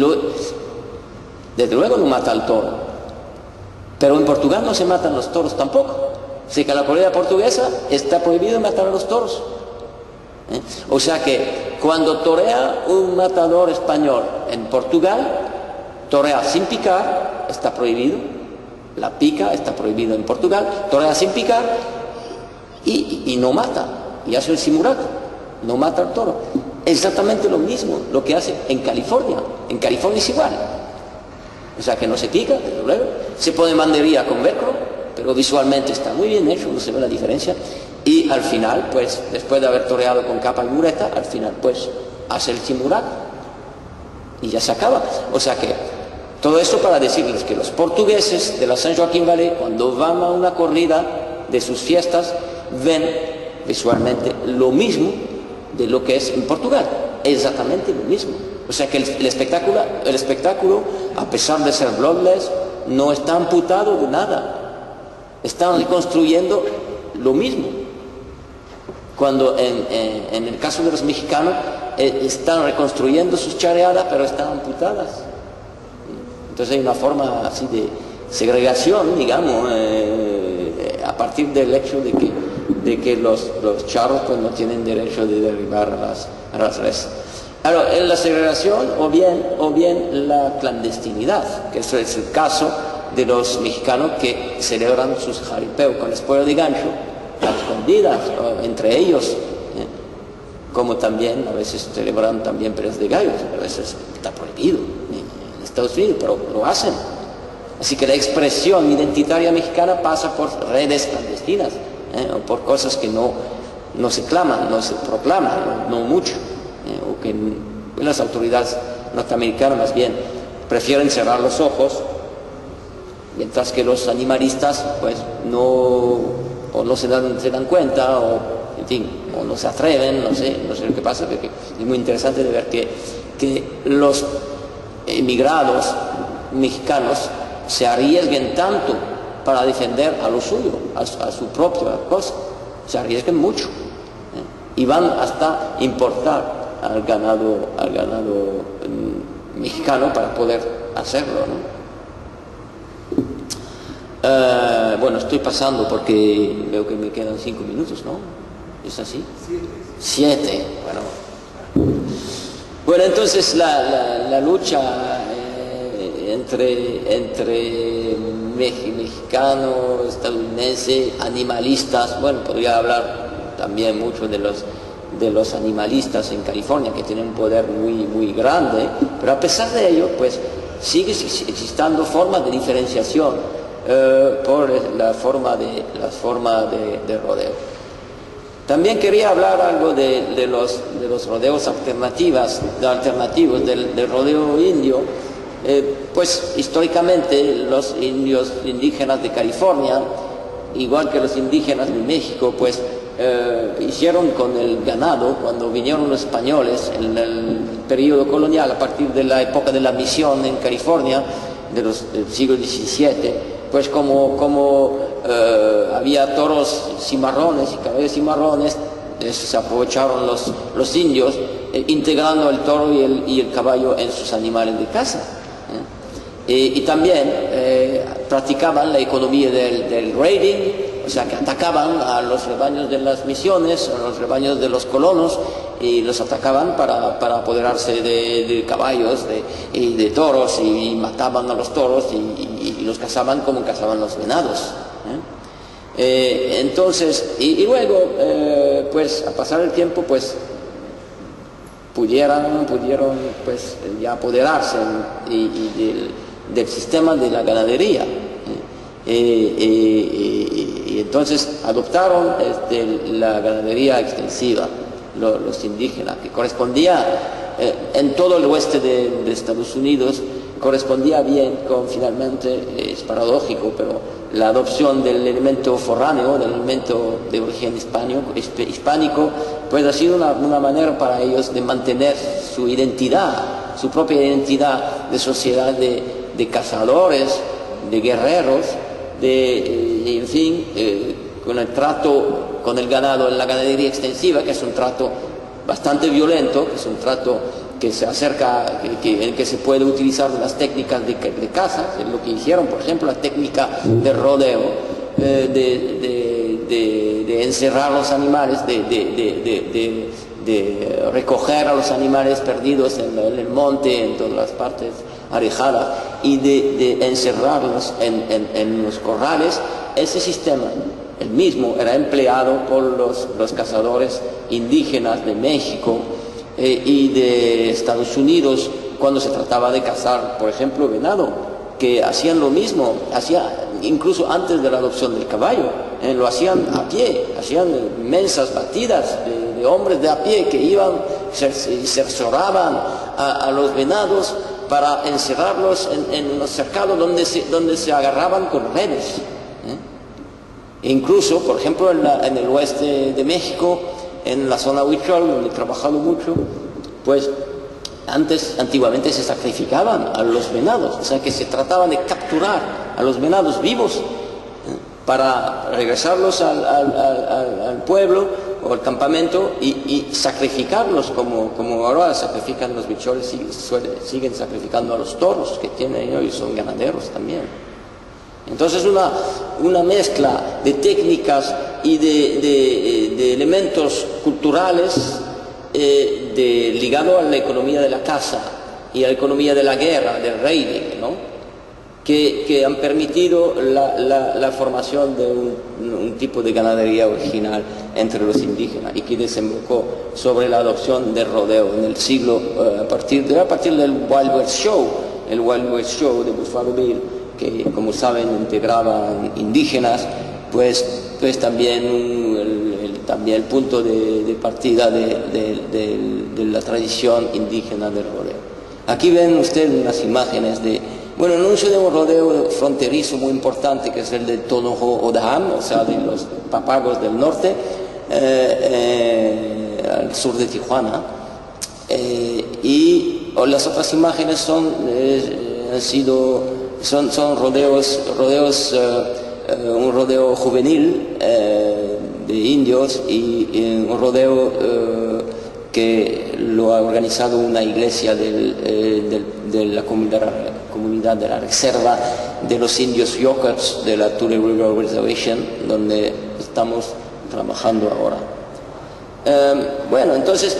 desde luego no mata al toro. Pero en Portugal no se matan los toros tampoco. Así que en la corrida portuguesa está prohibido matar a los toros. O sea que cuando torea un matador español en Portugal, torea sin picar, está prohibido. La pica está prohibido en Portugal, torea sin picar y no mata, y hace el simulacro, no mata al toro. Exactamente lo mismo lo que hace en California. En California es igual. O sea que no se pica, desde luego. Se pone banderilla con velcro, pero visualmente está muy bien hecho, no se ve la diferencia. Y al final, pues, después de haber toreado con capa y mureta, al final, pues, hace el simulacro y ya se acaba. O sea que todo esto para decirles que los portugueses de la San Joaquín Valley, cuando van a una corrida de sus fiestas, ven visualmente lo mismo de lo que es en Portugal, exactamente lo mismo. O sea que el espectáculo, a pesar de ser bloodless, no está amputado de nada. Están reconstruyendo lo mismo. Cuando en el caso de los mexicanos, están reconstruyendo sus chareadas, pero están amputadas. Entonces hay una forma así de segregación, digamos, a partir del hecho de que los charros pues no tienen derecho de derribar a las reses. Claro, en la segregación o bien la clandestinidad, que eso es el caso de los mexicanos que celebran sus jaripeos con espuelo de gancho a escondidas, entre ellos, como también a veces celebran también peleas de gallos, a veces está prohibido en Estados Unidos, pero lo hacen. Así que la expresión identitaria mexicana pasa por redes clandestinas, o por cosas que no se claman, no se proclaman, no mucho, o que las autoridades norteamericanas más bien prefieren cerrar los ojos, mientras que los animalistas pues no se dan cuenta, o en fin, o no se atreven, no sé lo que pasa, porque es muy interesante de ver que los emigrados mexicanos se arriesguen tanto para defender a lo suyo, a su propia cosa, se arriesgan mucho, y van hasta importar al ganado mexicano para poder hacerlo, ¿no? Bueno, estoy pasando porque veo que me quedan 5 minutos, ¿no? ¿Es así? 7. Bueno, entonces la lucha entre mexicanos, estadounidenses, animalistas, bueno, podría hablar también mucho de los animalistas en California, que tienen un poder muy grande, pero a pesar de ello, pues sigue existiendo formas de diferenciación por la forma de rodeo. También quería hablar algo de los rodeos alternativos del rodeo indio. Pues históricamente los indios indígenas de California, igual que los indígenas de México, pues hicieron con el ganado, cuando vinieron los españoles en el periodo colonial, a partir de la época de la misión en California, del siglo XVII, pues como había toros cimarrones y caballos cimarrones, se aprovecharon los indios, integrando el toro y el caballo en sus animales de caza. Y también practicaban la economía del raiding, o sea que atacaban a los rebaños de las misiones, a los rebaños de los colonos, y los atacaban para apoderarse de caballos y de toros, y mataban a los toros y los cazaban como cazaban los venados. Entonces, y luego, pues, a pasar el tiempo, pues, pudieron pues, ya apoderarse del sistema de la ganadería. Y entonces adoptaron la ganadería extensiva, los indígenas, que correspondía en todo el oeste de Estados Unidos, correspondía bien con, finalmente, es paradójico, pero la adopción del elemento foráneo, del elemento de origen hispánico, pues ha sido una manera para ellos de mantener su identidad, su propia identidad de sociedad de cazadores, de guerreros, en fin, con el trato con el ganado en la ganadería extensiva, que es un trato bastante violento, que es un trato que se acerca, en el que se puede utilizar las técnicas de caza, es lo que hicieron, por ejemplo, la técnica de rodeo, de encerrar los animales, de recoger a los animales perdidos en el monte, en todas las partes alejadas, y de encerrarlos en los corrales. Ese sistema, el mismo, era empleado por los cazadores indígenas de México y de Estados Unidos cuando se trataba de cazar, por ejemplo, venado, que hacían lo mismo, incluso antes de la adopción del caballo, lo hacían a pie, hacían inmensas batidas de hombres de a pie que iban y cercioraban a los venados para encerrarlos en los cercados donde se agarraban con redes. Incluso, por ejemplo, en el oeste de México, en la zona Huichol, donde he trabajado mucho, pues antiguamente se sacrificaban a los venados, o sea que se trataban de capturar a los venados vivos para regresarlos al pueblo o al campamento y sacrificarlos como ahora sacrifican los bicholes, siguen sacrificando a los toros que tienen ellos, y son ganaderos también. Entonces una mezcla de técnicas y de elementos culturales ligado a la economía de la caza y a la economía de la guerra, del raiding, ¿no? que han permitido la formación de un tipo de ganadería original entre los indígenas y que desembocó sobre la adopción del rodeo en el siglo, a partir del Wild West Show, el Wild West Show de Buffalo Bill, que, como saben, integraban indígenas, pues también el punto de partida de la tradición indígena del rodeo. Aquí ven ustedes unas imágenes el anuncio de un rodeo fronterizo muy importante, que es el de Tonojo O'Dham, o sea, de los Papagos del norte, al sur de Tijuana. Y las otras imágenes son rodeos, un rodeo juvenil de indios y un rodeo que lo ha organizado una iglesia de la comunidad de la reserva de los indios Yokuts de la Tule River Reservation, donde estamos trabajando ahora. Entonces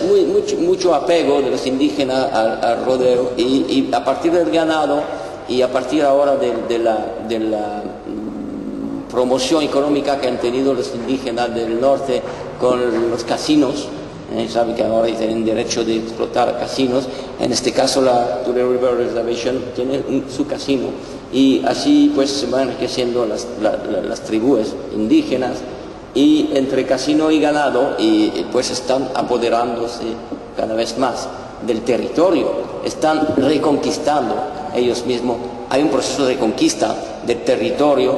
mucho apego de los indígenas al rodeo, y a partir del ganado y a partir ahora de la promoción económica que han tenido los indígenas del norte con los casinos. Saben que ahora tienen derecho de explotar casinos. En este caso la Tule River Reservation tiene su casino, y así pues se van enriqueciendo las tribus indígenas, y entre casino y ganado pues están apoderándose cada vez más del territorio, están reconquistando ellos mismos. Hay un proceso de conquista del territorio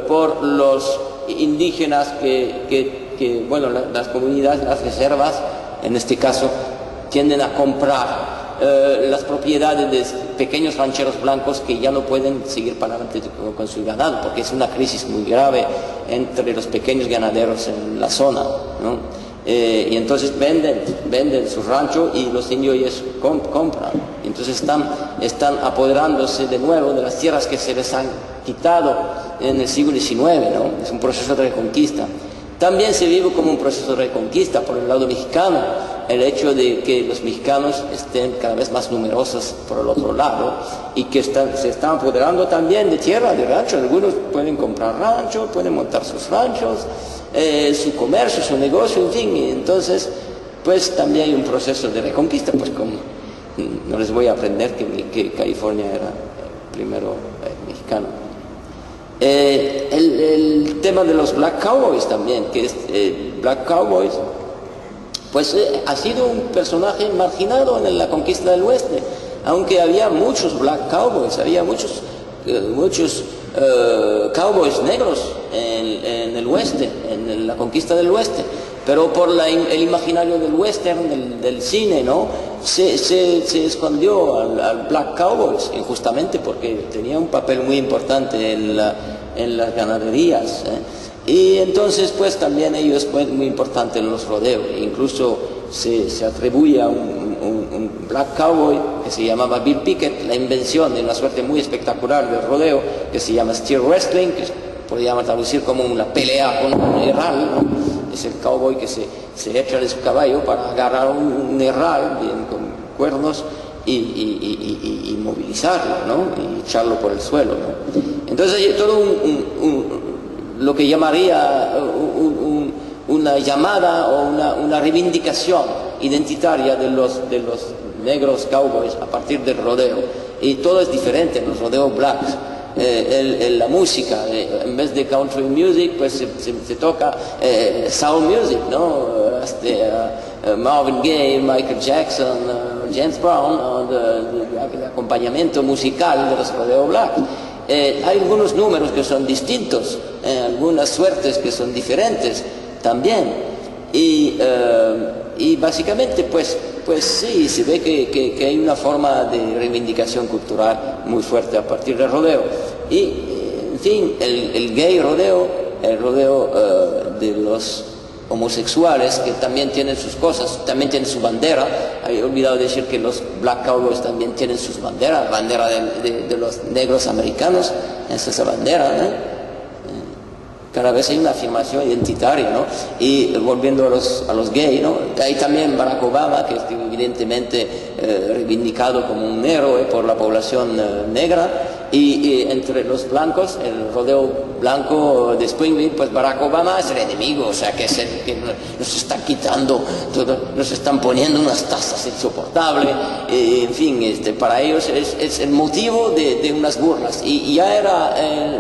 por los indígenas que las comunidades, las reservas, en este caso, tienden a comprar las propiedades de pequeños rancheros blancos que ya no pueden seguir para adelante con su ganado, porque es una crisis muy grave entre los pequeños ganaderos en la zona, ¿no? Y entonces venden su rancho, y los indios compran. Entonces están apoderándose de nuevo de las tierras que se les han quitado en el siglo XIX, ¿no? Es un proceso de reconquista. También se vive como un proceso de reconquista por el lado mexicano, el hecho de que los mexicanos estén cada vez más numerosos por el otro lado y que se están apoderando también de tierra, de ranchos. Algunos pueden comprar ranchos, pueden montar sus ranchos, su comercio, su negocio, en fin. Y entonces, pues también hay un proceso de reconquista, pues como no les voy a aprender que California era primero mexicano. El tema de los Black Cowboys también, que es Black Cowboys, pues ha sido un personaje marginado en la conquista del oeste, aunque había muchos Black Cowboys, había muchos cowboys negros en el oeste, en la conquista del oeste, pero por el imaginario del western, del cine, ¿no? Se escondió al Black Cowboys, injustamente, porque tenía un papel muy importante en las ganaderías, y entonces pues también ellos fueron muy importantes en los rodeos. Incluso se atribuye a un Black Cowboy que se llamaba Bill Pickett la invención de una suerte muy espectacular del rodeo que se llama steer wrestling, que podríamos traducir como una pelea con un herral, ¿no? Es el cowboy que se echa de su caballo para agarrar un herral bien con cuernos y movilizarlo, ¿no? Y echarlo por el suelo, ¿no? Entonces hay todo lo que llamaría una llamada o una reivindicación identitaria de los negros cowboys a partir del rodeo, y todo es diferente en los rodeos blacks. La música, en vez de country music, pues se toca soul music, ¿no? Marvin Gaye, Michael Jackson, James Brown, el acompañamiento musical de los rodeos blacks. Hay algunos números que son distintos, algunas suertes que son diferentes también, y básicamente pues sí, se ve que hay una forma de reivindicación cultural muy fuerte a partir del rodeo. Y en fin, el gay rodeo, el rodeo de los homosexuales, que también tienen sus cosas, también tienen su bandera. Había olvidado decir que los Black Cowboys también tienen sus banderas, bandera de los negros americanos, esa es la bandera, ¿no? Cada vez hay una afirmación identitaria, ¿no? Y volviendo a los gays, ¿no? Hay también Barack Obama, que es evidentemente reivindicado como un héroe por la población negra, y entre los blancos, el rodeo blanco de Springfield, pues Barack Obama es el enemigo, o sea, que nos están quitando, nos están poniendo unas tasas insoportables, en fin, para ellos es el motivo de unas burlas. Y ya era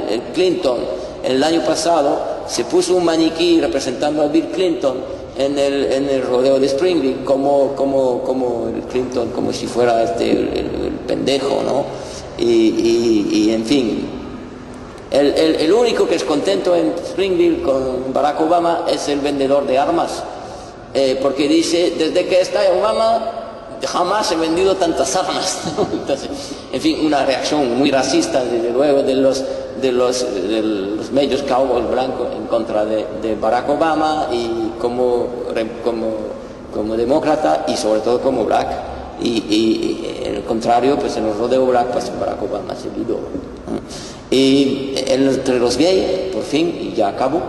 el Clinton. El año pasado se puso un maniquí representando a Bill Clinton en el rodeo de Springfield, como el Clinton, como si fuera el pendejo, ¿no? Y en fin, el único que es contento en Springfield con Barack Obama es el vendedor de armas, porque dice, desde que está Obama jamás he vendido tantas armas. Entonces, en fin, una reacción muy racista, desde luego, de los medios cowboys blancos en contra de Barack Obama, y como demócrata, y sobre todo como black, y el contrario, pues en el rodeo black, pues Barack Obama se olvidó, ¿no? Y entre los gays, por fin, y ya acabo,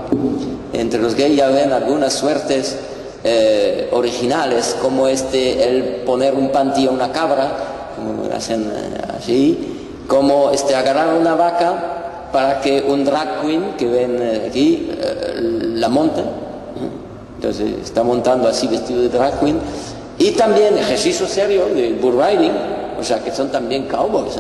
entre los gays ya ven algunas suertes originales, como el poner un panty a una cabra, como hacen así, como agarrar una vaca para que un drag queen que ven aquí la monte, entonces está montando así vestido de drag queen, y también ejercicio serio de bull riding, o sea que son también cowboys,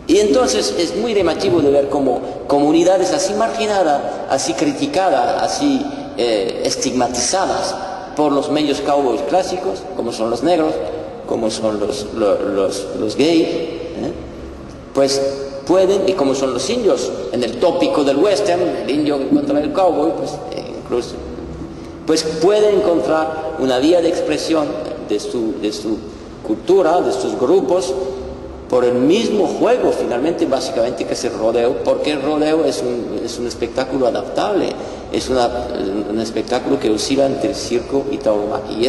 Y entonces es muy llamativo de ver cómo comunidades así marginadas, así criticadas, así estigmatizadas por los medios cowboys clásicos, como son los negros, como son los gays, pues pueden, y como son los indios, en el tópico del western, el indio contra el cowboy, pues incluso, pues pueden encontrar una vía de expresión de su cultura, de sus grupos, por el mismo juego, finalmente, básicamente, que es el rodeo, porque el rodeo es un espectáculo adaptable, es un espectáculo que oscila entre el circo y tauromaquia, y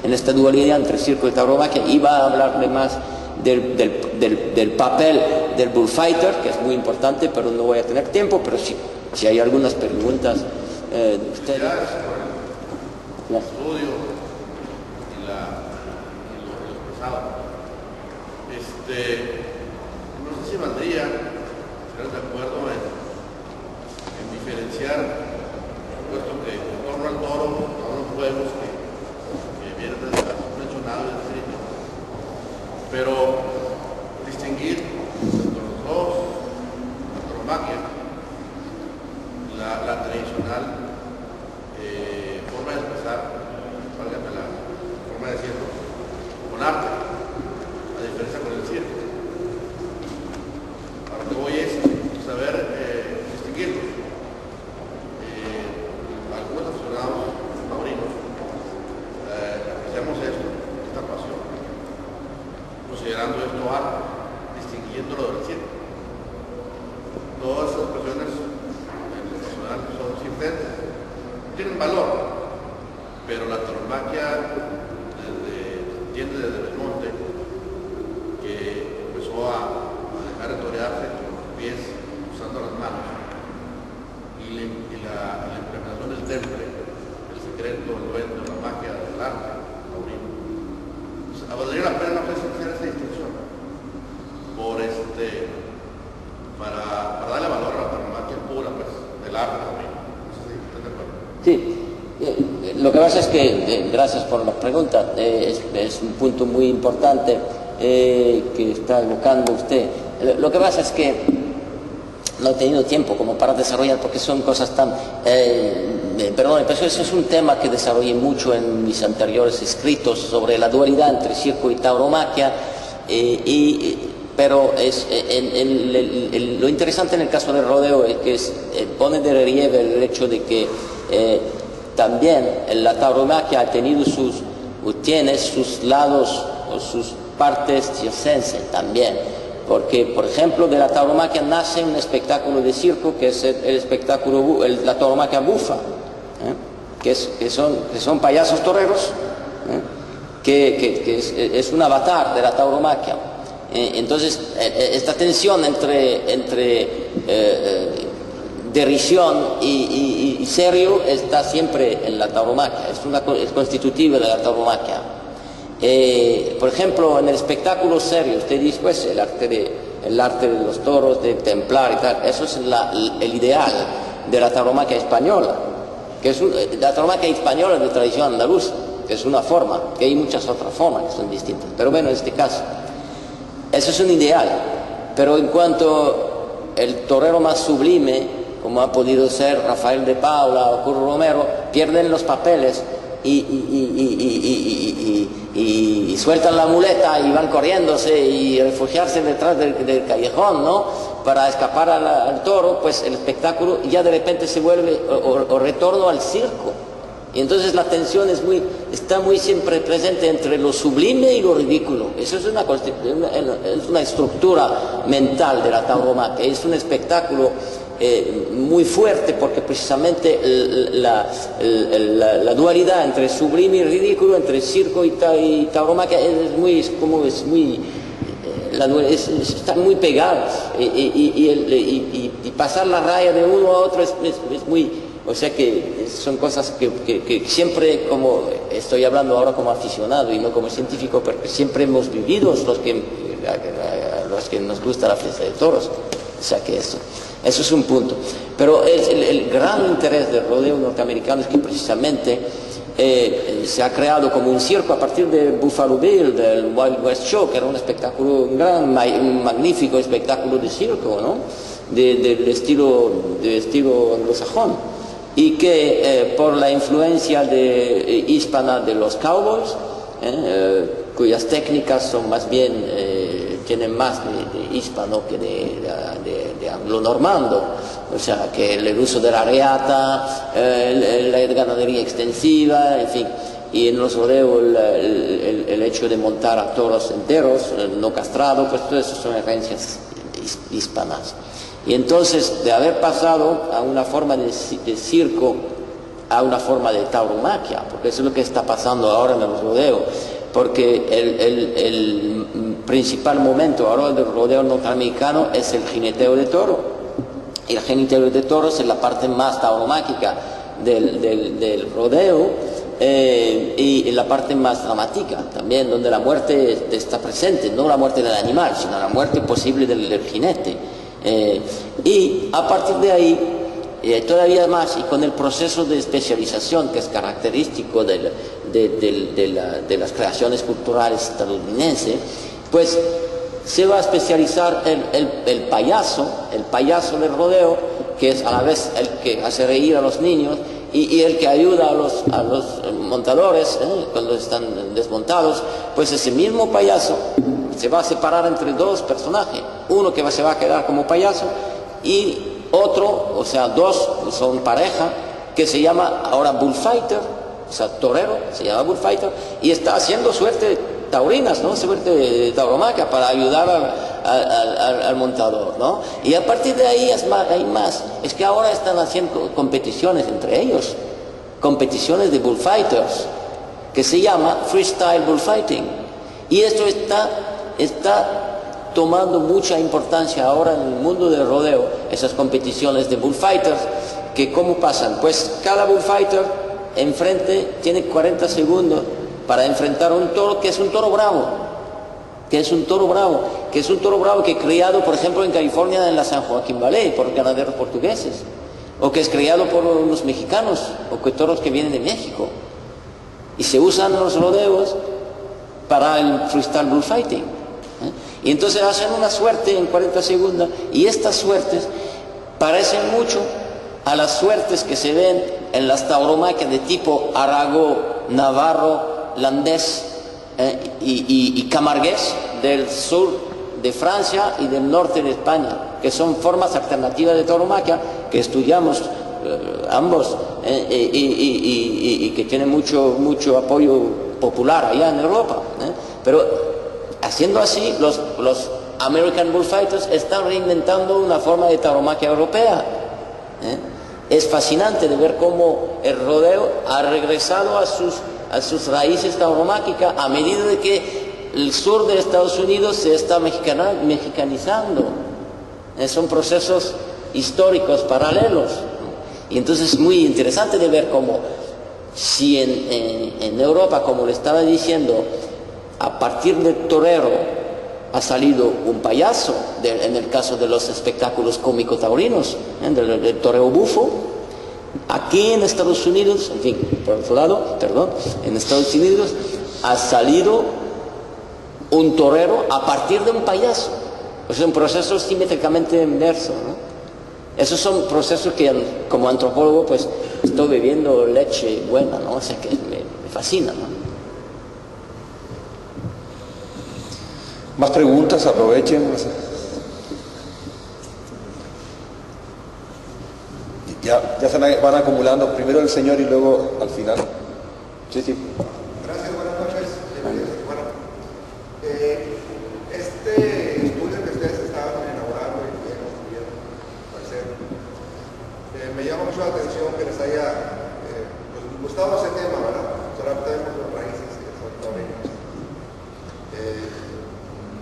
en esta dualidad entre el circo y tauromaquia iba a hablarle más del papel del bullfighter, que es muy importante, pero no voy a tener tiempo. Pero si hay algunas preguntas de ustedes. El estudio y lo expresado. No sé si valdría, estar de acuerdo en diferenciar, puesto que en torno al toro, a unos pueblos que vienen desde las mencionadas del sitio, pero distinguir entre los dos, la tauromaquia, la tradicional forma de expresar, válgame la forma de decirlo, con arte, a diferencia con el circo. A lo que voy es saber distinguirlos. Algunos aficionados taurinos apreciamos esta pasión, considerando esto arte, distinguiéndolo del circo. Todas esas pasiones en lo personal son circenses, tienen valor, pero la tauromaquia tiende desde Belmonte, que empezó a dejar de torearse con los pies, usando las manos, y la implementación del temple, el secreto, el duende, la magia del arte taurino. Valdría la pena no hacer esa distinción para darle valor a la tauromaquia pura, pues, del arte taurino. No sé si estás de acuerdo. Sí. Lo que pasa es que, gracias por la pregunta, es un punto muy importante que está evocando usted. Lo que pasa es que no he tenido tiempo como para desarrollar, porque son cosas tan... perdón, pero eso es un tema que desarrollé mucho en mis anteriores escritos sobre la dualidad entre circo y tauromaquia, pero lo interesante en el caso del rodeo es que pone de relieve el hecho de que también la tauromaquia tiene sus lados o sus partes circenses también, porque por ejemplo de la tauromaquia nace un espectáculo de circo que es la tauromaquia bufa, que son payasos toreros, que es un avatar de la tauromaquia. Entonces esta tensión entre derisión y serio está siempre en la tauromaquia, es constitutiva de la tauromaquia. Por ejemplo, en el espectáculo serio, usted dice, pues, el arte de los toros, de templar y tal, eso es el ideal de la tauromaquia española, que es la tauromaquia española de tradición andaluza, que es una forma, que hay muchas otras formas que son distintas, pero bueno, en este caso, eso es un ideal. Pero en cuanto el torero más sublime, como ha podido ser Rafael de Paula o Curro Romero, pierden los papeles y sueltan la muleta y van corriéndose y refugiarse detrás del callejón, ¿no?, para escapar al toro, pues el espectáculo ya de repente se vuelve o retorno al circo. Y entonces la tensión está muy siempre presente entre lo sublime y lo ridículo. Eso es una estructura mental de la tauromaquia. Es un espectáculo muy fuerte, porque precisamente la dualidad entre sublime y ridículo, entre circo y tauromaquia, están muy pegados, y pasar la raya de uno a otro es muy... O sea que son cosas que siempre, como estoy hablando ahora como aficionado y no como científico, porque siempre hemos vivido los que nos gusta la fiesta de toros. O sea que eso es un punto. Pero el gran interés del rodeo norteamericano es que precisamente se ha creado como un circo a partir de Buffalo Bill, del Wild West Show, que era un espectáculo, un magnífico espectáculo de circo, ¿no?, de estilo anglosajón, y que por la influencia hispana de los cowboys, cuyas técnicas son más bien, tienen más de hispano que de anglo-normando, o sea que el uso de la reata, la ganadería extensiva, en fin, y en los rodeos el hecho de montar a toros enteros, no castrados, pues todo eso son herencias hispanas. Y entonces, de haber pasado a una forma de circo a una forma de tauromaquia, porque eso es lo que está pasando ahora en el rodeo, porque el principal momento ahora del rodeo norteamericano es el jineteo de toro. Y el jineteo de toros es la parte más tauromáquica, del rodeo, y la parte más dramática también, donde la muerte está presente, no la muerte del animal, sino la muerte posible del jinete. Y a partir de ahí, todavía más, y con el proceso de especialización que es característico de las creaciones culturales estadounidenses, pues se va a especializar el payaso del rodeo, que es a la vez el que hace reír a los niños y el que ayuda a los montadores cuando están desmontados. Pues ese mismo payaso se va a separar entre dos personajes, uno que se va a quedar como payaso y otro, o sea, dos son pareja, que se llama ahora bullfighter, o sea, torero, se llama bullfighter, y está haciendo suerte taurinas, ¿no? Suerte de tauromaquia para ayudar al montador, ¿no? Y a partir de ahí hay más. Es que ahora están haciendo competiciones entre ellos, competiciones de bullfighters, que se llama freestyle bullfighting. Y esto está tomando mucha importancia ahora en el mundo del rodeo, esas competiciones de bullfighters, que ¿cómo pasan? Pues cada bullfighter enfrente tiene 40 segundos para enfrentar a un toro que es un toro bravo, que es un toro bravo que criado, por ejemplo, en California, en la San Joaquín Valley, por ganaderos portugueses, o que es criado por los mexicanos, o que toros que vienen de México. Y se usan los rodeos para el freestyle bullfighting. Y entonces hacen una suerte en 40 segundos, y estas suertes parecen mucho a las suertes que se ven en las tauromaquias de tipo Aragó, Navarro, Landés y Camargués del sur de Francia y del norte de España, que son formas alternativas de tauromaquia que estudiamos ambos y que tienen mucho apoyo popular allá en Europa. Pero haciendo así, los American Bullfighters están reinventando una forma de tauromaquia europea. Es fascinante de ver cómo el rodeo ha regresado a sus raíces tauromáquicas a medida de que el sur de Estados Unidos se está mexicanizando. Son procesos históricos paralelos. Y entonces es muy interesante de ver cómo, si en Europa, como le estaba diciendo, a partir del torero ha salido un payaso, en el caso de los espectáculos cómico-taurinos, del toreo bufo. Aquí en Estados Unidos, en fin, por otro lado, perdón, en Estados Unidos ha salido un torero a partir de un payaso. Es un proceso simétricamente inverso, ¿no? Esos son procesos que como antropólogo pues estoy bebiendo leche buena, ¿no? O sea que me fascina, ¿no? Más preguntas, aprovechen. Ya se van acumulando, primero el señor y luego al final. Sí. Gracias, buenas noches. Bueno, este estudio que ustedes estaban elaborando y que estuvieron parecer, me llama mucho la atención que les haya gustado ese tema, ¿verdad? Sobre las raíces que son taurinas.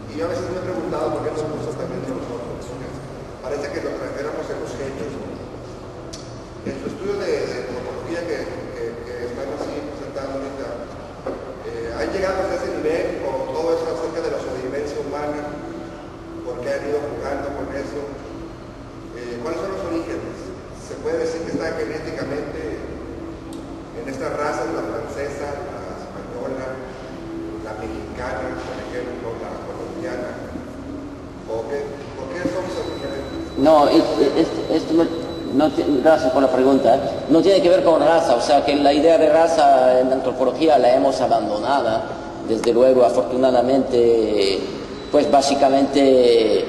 Y yo a veces me he preguntado por qué nos gusta también a nosotros. Parece que lo trajéramos en los hechos. En su estudio de antropología que están así presentando ahorita, ¿han llegado hasta ese nivel con todo eso acerca de la sobrevivencia humana? ¿Por qué han ido jugando con eso? ¿Cuáles son los orígenes? ¿Se puede decir que está genéticamente en estas razas, la francesa, la española, la mexicana, por ejemplo, la colombiana? ¿Por qué son esos orígenes? No, gracias por la pregunta. No tiene que ver con raza, o sea que la idea de raza en antropología la hemos abandonada, desde luego, afortunadamente, pues básicamente,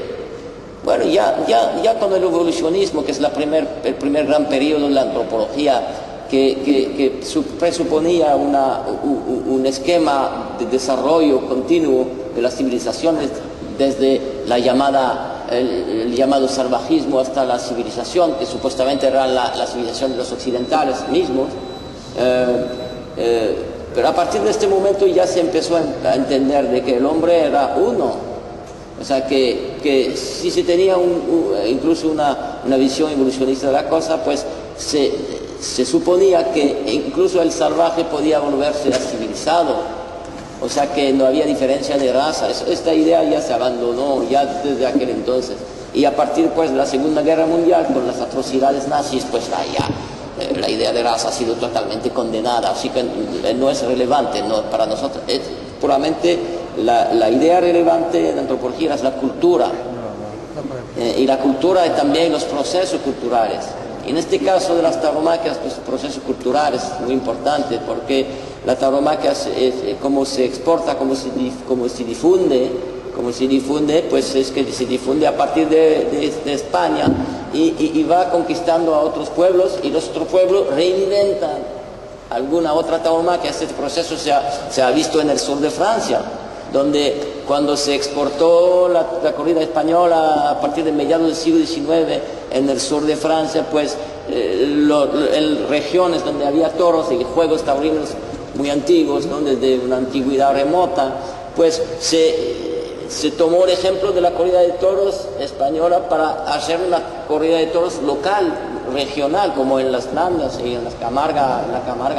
bueno, ya con el evolucionismo, que es el primer gran periodo de la antropología, que presuponía un esquema de desarrollo continuo de las civilizaciones desde el llamado salvajismo hasta la civilización, que supuestamente era la civilización de los occidentales mismos. Pero a partir de este momento ya se empezó a entender de que el hombre era uno. O sea que si se tenía incluso una visión evolucionista de la cosa, pues se suponía que incluso el salvaje podía volverse civilizado, o sea que no había diferencia de raza. Esta idea ya se abandonó ya desde aquel entonces, y a partir pues de la Segunda Guerra Mundial, con las atrocidades nazis, pues la idea de raza ha sido totalmente condenada, así que no es relevante, no, para nosotros es puramente la idea relevante de la antropología es la cultura, y la cultura y también los procesos culturales. Y en este caso de las tauromaquias, pues el proceso cultural es muy importante, porque la tauromaquia es como se exporta, como se difunde, pues es que se difunde a partir de España y va conquistando a otros pueblos, y los otros pueblos reinventan alguna otra tauromaquia. Este proceso se ha visto en el sur de Francia, donde cuando se exportó la corrida española a partir de mediados del siglo XIX en el sur de Francia, pues en regiones donde había toros y juegos taurinos muy antiguos, ¿no? Desde una antigüedad remota, pues se tomó el ejemplo de la corrida de toros española para hacer una corrida de toros local, regional, como en las Landas y en la Camarga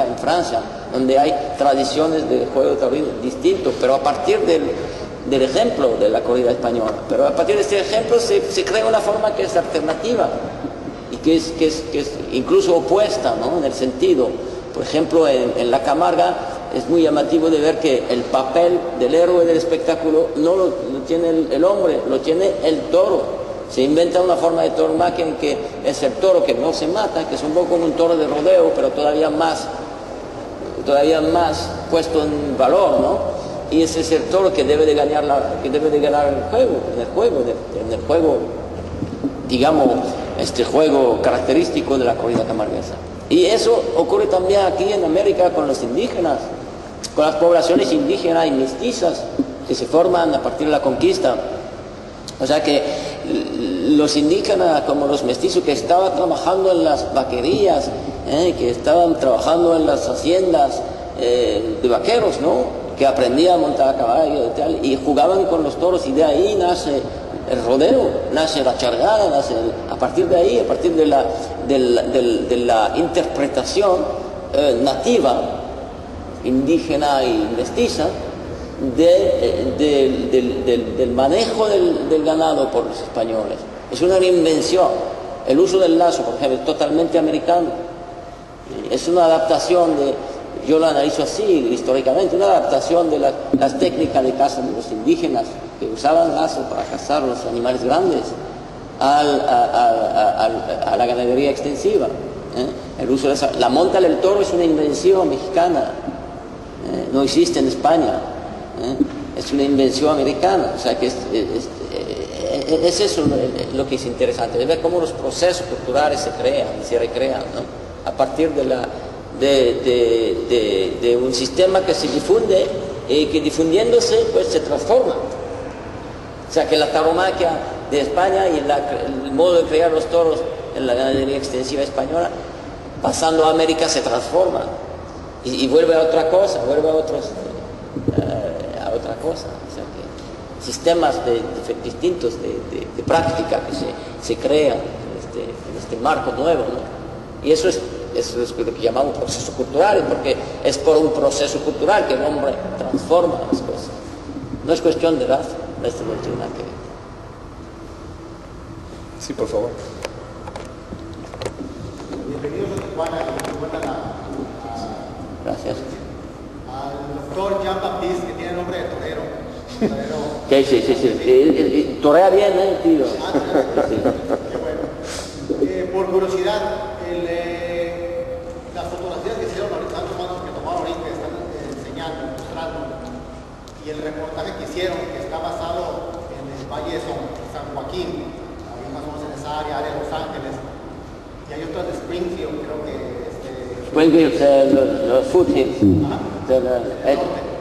en Francia, donde hay tradiciones de juego taurino distintos, pero a partir del ejemplo de la corrida española. Pero a partir de este ejemplo se crea una forma que es alternativa y que es incluso opuesta, ¿no? En el sentido, por ejemplo, en la Camarga es muy llamativo de ver que el papel del héroe del espectáculo no lo tiene el hombre, lo tiene el toro. Se inventa una forma de tauromaquia en que es el toro que no se mata, que es un poco como un toro de rodeo, pero todavía más puesto en valor, ¿no? Y ese es el toro que debe de ganar en el juego, digamos, este juego característico de la corrida camarguesa. Y eso ocurre también aquí en América con los indígenas, con las poblaciones indígenas y mestizas que se forman a partir de la conquista. O sea que los indígenas como los mestizos que estaban trabajando en las vaquerías, que estaban trabajando en las haciendas de vaqueros, ¿no? Que aprendían a montar a caballo y tal, y jugaban con los toros, y de ahí nace el rodeo, nace la chargada, a partir de ahí, a partir de la interpretación nativa, indígena y mestiza, del manejo del ganado por los españoles. Es una reinvención. El uso del lazo, por ejemplo, es totalmente americano. Es una adaptación yo lo analizo así históricamente, una adaptación de las técnicas de caza de los indígenas, que usaban lazo para cazar los animales grandes, a la ganadería extensiva. El uso de la monta del toro es una invención mexicana, no existe en España. Es una invención americana, o sea que es eso lo que es interesante, de ver cómo los procesos culturales se crean y se recrean, ¿no? A partir de un sistema que se difunde y que difundiéndose pues se transforma. O sea que la tauromaquia de España y el modo de crear los toros en la ganadería extensiva española, pasando a América, se transforma y vuelve a otra cosa, vuelve a otra cosa. O sea que sistemas distintos de práctica que se crean en este marco nuevo, ¿no? Y eso es lo que llamamos procesos culturales, porque es por un proceso cultural que el hombre transforma las cosas. No es cuestión de raza, esto no tiene nada que ver. Sí, por favor. Bienvenidos a Tijuana, Gracias. al doctor Jean-Baptiste, que tiene nombre de torero. Sí. Torea bien, tío. Sí. Qué bueno. Por curiosidad, las fotografías que hicieron ahorita, que tomaron ahorita, que están enseñando, mostrando, y el reportaje que hicieron, que está basado en el Valle de San Joaquín, ahí más o menos en esa área de Los Ángeles, y hay otras de Springfield, creo que Springfield, los foothills,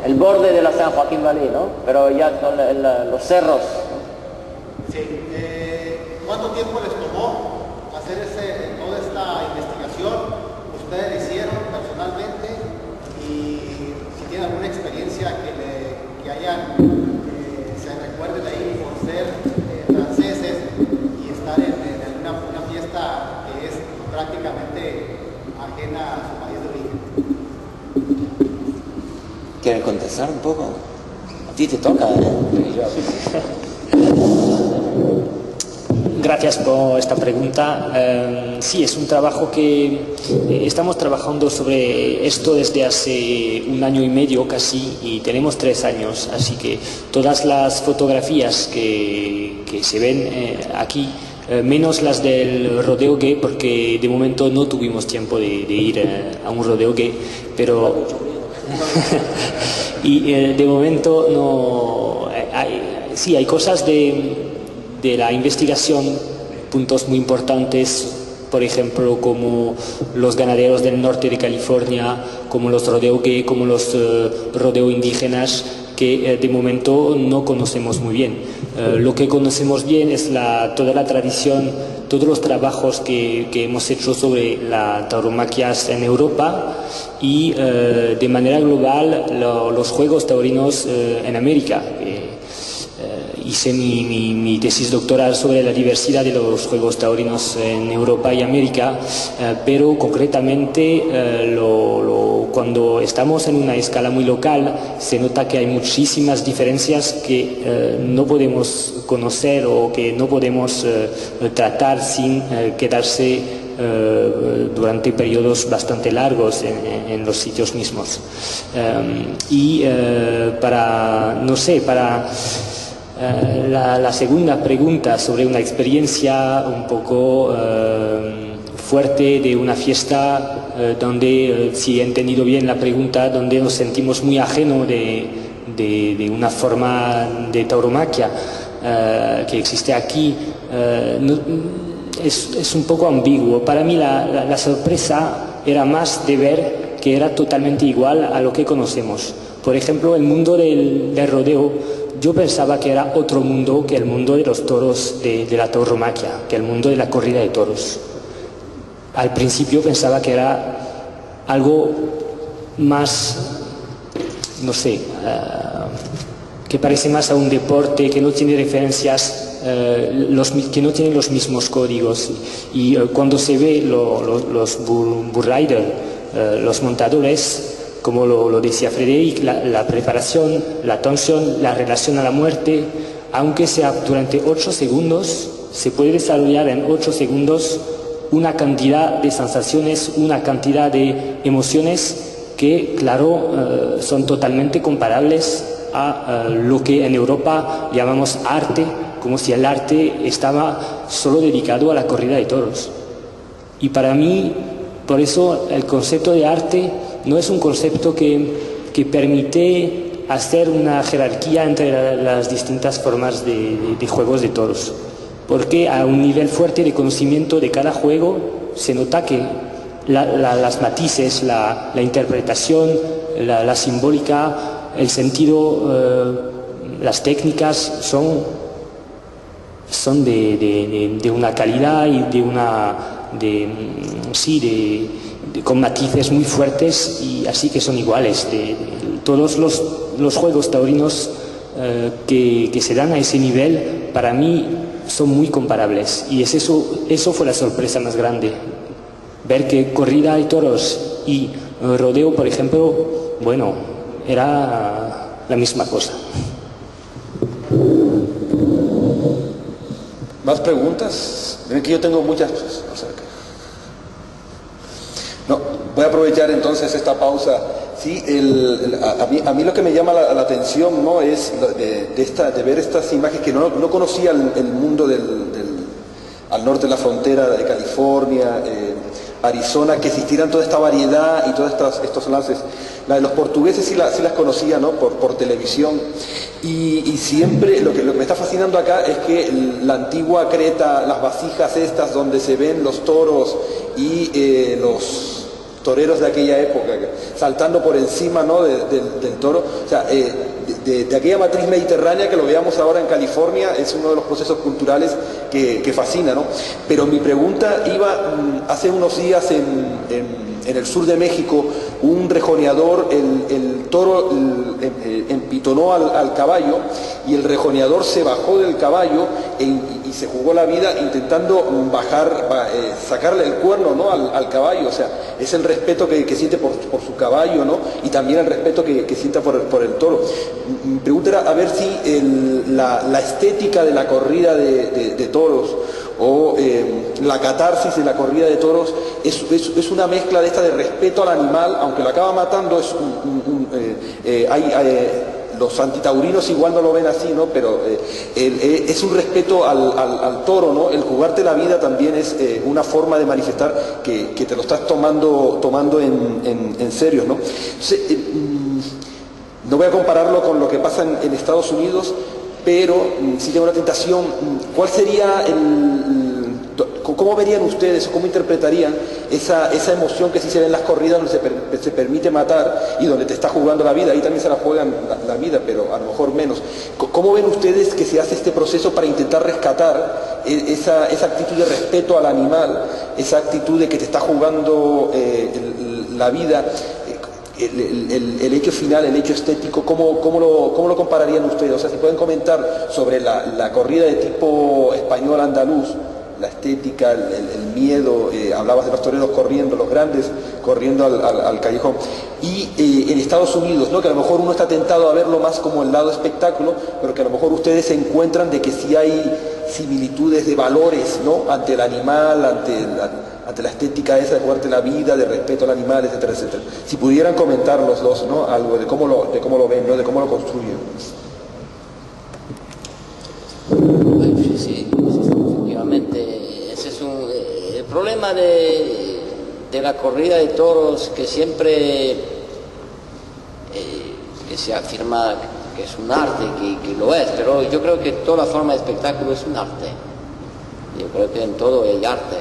el borde de la San Joaquín Valley, ¿no? Pero ya con los cerros. Sí. ¿Cuánto tiempo les tomó hacer toda esta investigación? ¿Ustedes la hicieron personalmente? Y si tienen alguna experiencia que hayan, se recuerden de ahí por ser franceses y estar en una fiesta que es prácticamente ¿Quieres contestar un poco? A ti te toca, Gracias por esta pregunta. Sí, es un trabajo que estamos trabajando sobre esto desde hace 1 año y medio casi, y tenemos 3 años, así que todas las fotografías que se ven aquí, menos las del rodeo gay, porque de momento no tuvimos tiempo de ir a un rodeo gay, pero y de momento no sí, hay cosas de la investigación, puntos muy importantes, por ejemplo, como los ganaderos del norte de California, como los rodeo gay, como los rodeo indígenas, que de momento no conocemos muy bien. Lo que conocemos bien es toda la tradición, todos los trabajos que hemos hecho sobre la tauromaquia en Europa y de manera global los juegos taurinos en América. Hice mi tesis doctoral sobre la diversidad de los juegos taurinos en Europa y América, pero concretamente cuando estamos en una escala muy local se nota que hay muchísimas diferencias que no podemos conocer o que no podemos tratar sin quedarse durante periodos bastante largos en los sitios mismos. La segunda pregunta sobre una experiencia un poco fuerte de una fiesta donde, si he entendido bien la pregunta, donde nos sentimos muy ajenos de una forma de tauromaquia que existe aquí, es un poco ambiguo. Para mí la sorpresa era más de ver que era totalmente igual a lo que conocemos. Por ejemplo, el mundo del rodeo, yo pensaba que era otro mundo que el mundo de los toros, de la tauromaquia, que el mundo de la corrida de toros. Al principio pensaba que era algo más, no sé, que parece más a un deporte, que no tiene referencias, que no tiene los mismos códigos. Y cuando se ve los bull rider, los montadores, como lo decía Frédéric, la preparación, la tensión, la relación a la muerte, aunque sea durante 8 segundos, se puede desarrollar en 8 segundos una cantidad de sensaciones, una cantidad de emociones que, claro, son totalmente comparables a lo que en Europa llamamos arte, como si el arte estaba solo dedicado a la corrida de toros. Y para mí, por eso, el concepto de arte no es un concepto que permite hacer una jerarquía entre las distintas formas de juegos de toros, porque a un nivel fuerte de conocimiento de cada juego se nota que las matices, la interpretación, la simbólica, el sentido, las técnicas son de una calidad y con matices muy fuertes, y así que son iguales. Todos los juegos taurinos que se dan a ese nivel, para mí, son muy comparables, y eso fue la sorpresa más grande. Ver que corrida de toros y rodeo, por ejemplo, bueno, era la misma cosa. ¿Más preguntas? Miren que yo tengo muchas. No, voy a aprovechar entonces esta pausa. Sí, a mí lo que me llama la atención, ¿no?, es de ver estas imágenes que no conocía el mundo al norte de la frontera de California, Arizona, que existieran toda esta variedad y todos estos lances. La de los portugueses sí las conocía, ¿no?, por televisión, y siempre lo que me está fascinando acá es que la antigua Creta, las vasijas estas donde se ven los toros y los toreros de aquella época saltando por encima, ¿no?, del toro, o sea, de aquella matriz mediterránea que lo veamos ahora en California, es uno de los procesos culturales que fascina, ¿no? Pero mi pregunta iba, hace unos días en el sur de México, un rejoneador, el toro empitonó al caballo y el rejoneador se bajó del caballo y se jugó la vida intentando sacarle el cuerno, ¿no? al caballo. O sea, es el respeto que siente por su caballo, ¿no? Y también el respeto que sienta por el toro. Mi pregunta era a ver si la estética de la corrida de toros o la catarsis de la corrida de toros es una mezcla de respeto al animal, aunque lo acaba matando. Los antitaurinos igual no lo ven así, ¿no? Pero es un respeto al toro, ¿no? El jugarte la vida también es una forma de manifestar que te lo estás tomando en serio, ¿no? Entonces, no voy a compararlo con lo que pasa en Estados Unidos, pero si tengo una tentación, ¿cuál sería cómo verían ustedes o cómo interpretarían esa emoción que sí se ve en las corridas donde se permite matar y donde te está jugando la vida? Ahí también se la juegan la vida, pero a lo mejor menos. ¿Cómo ven ustedes que se hace este proceso para intentar rescatar esa actitud de respeto al animal, esa actitud de que te está jugando la vida? El hecho final, el hecho estético, ¿cómo lo compararían ustedes? O sea, si pueden comentar sobre la corrida de tipo español andaluz, la estética, el miedo, hablabas de los toreros corriendo, los grandes corriendo al callejón, y en Estados Unidos, ¿no? Que a lo mejor uno está tentado a verlo más como el lado espectáculo, pero que a lo mejor ustedes se encuentran de que sí hay similitudes de valores, ¿no? Ante el animal, ante la estética esa de jugarte la vida, de respeto al animal, etcétera, etcétera. Si pudieran comentar los dos, ¿no? Algo de cómo lo ven, ¿no? De cómo lo construyen. Sí, efectivamente, ese es el problema de la corrida de toros, que siempre que se afirma que es un arte, que lo es, pero yo creo que toda forma de espectáculo es un arte. Yo creo que en todo hay arte.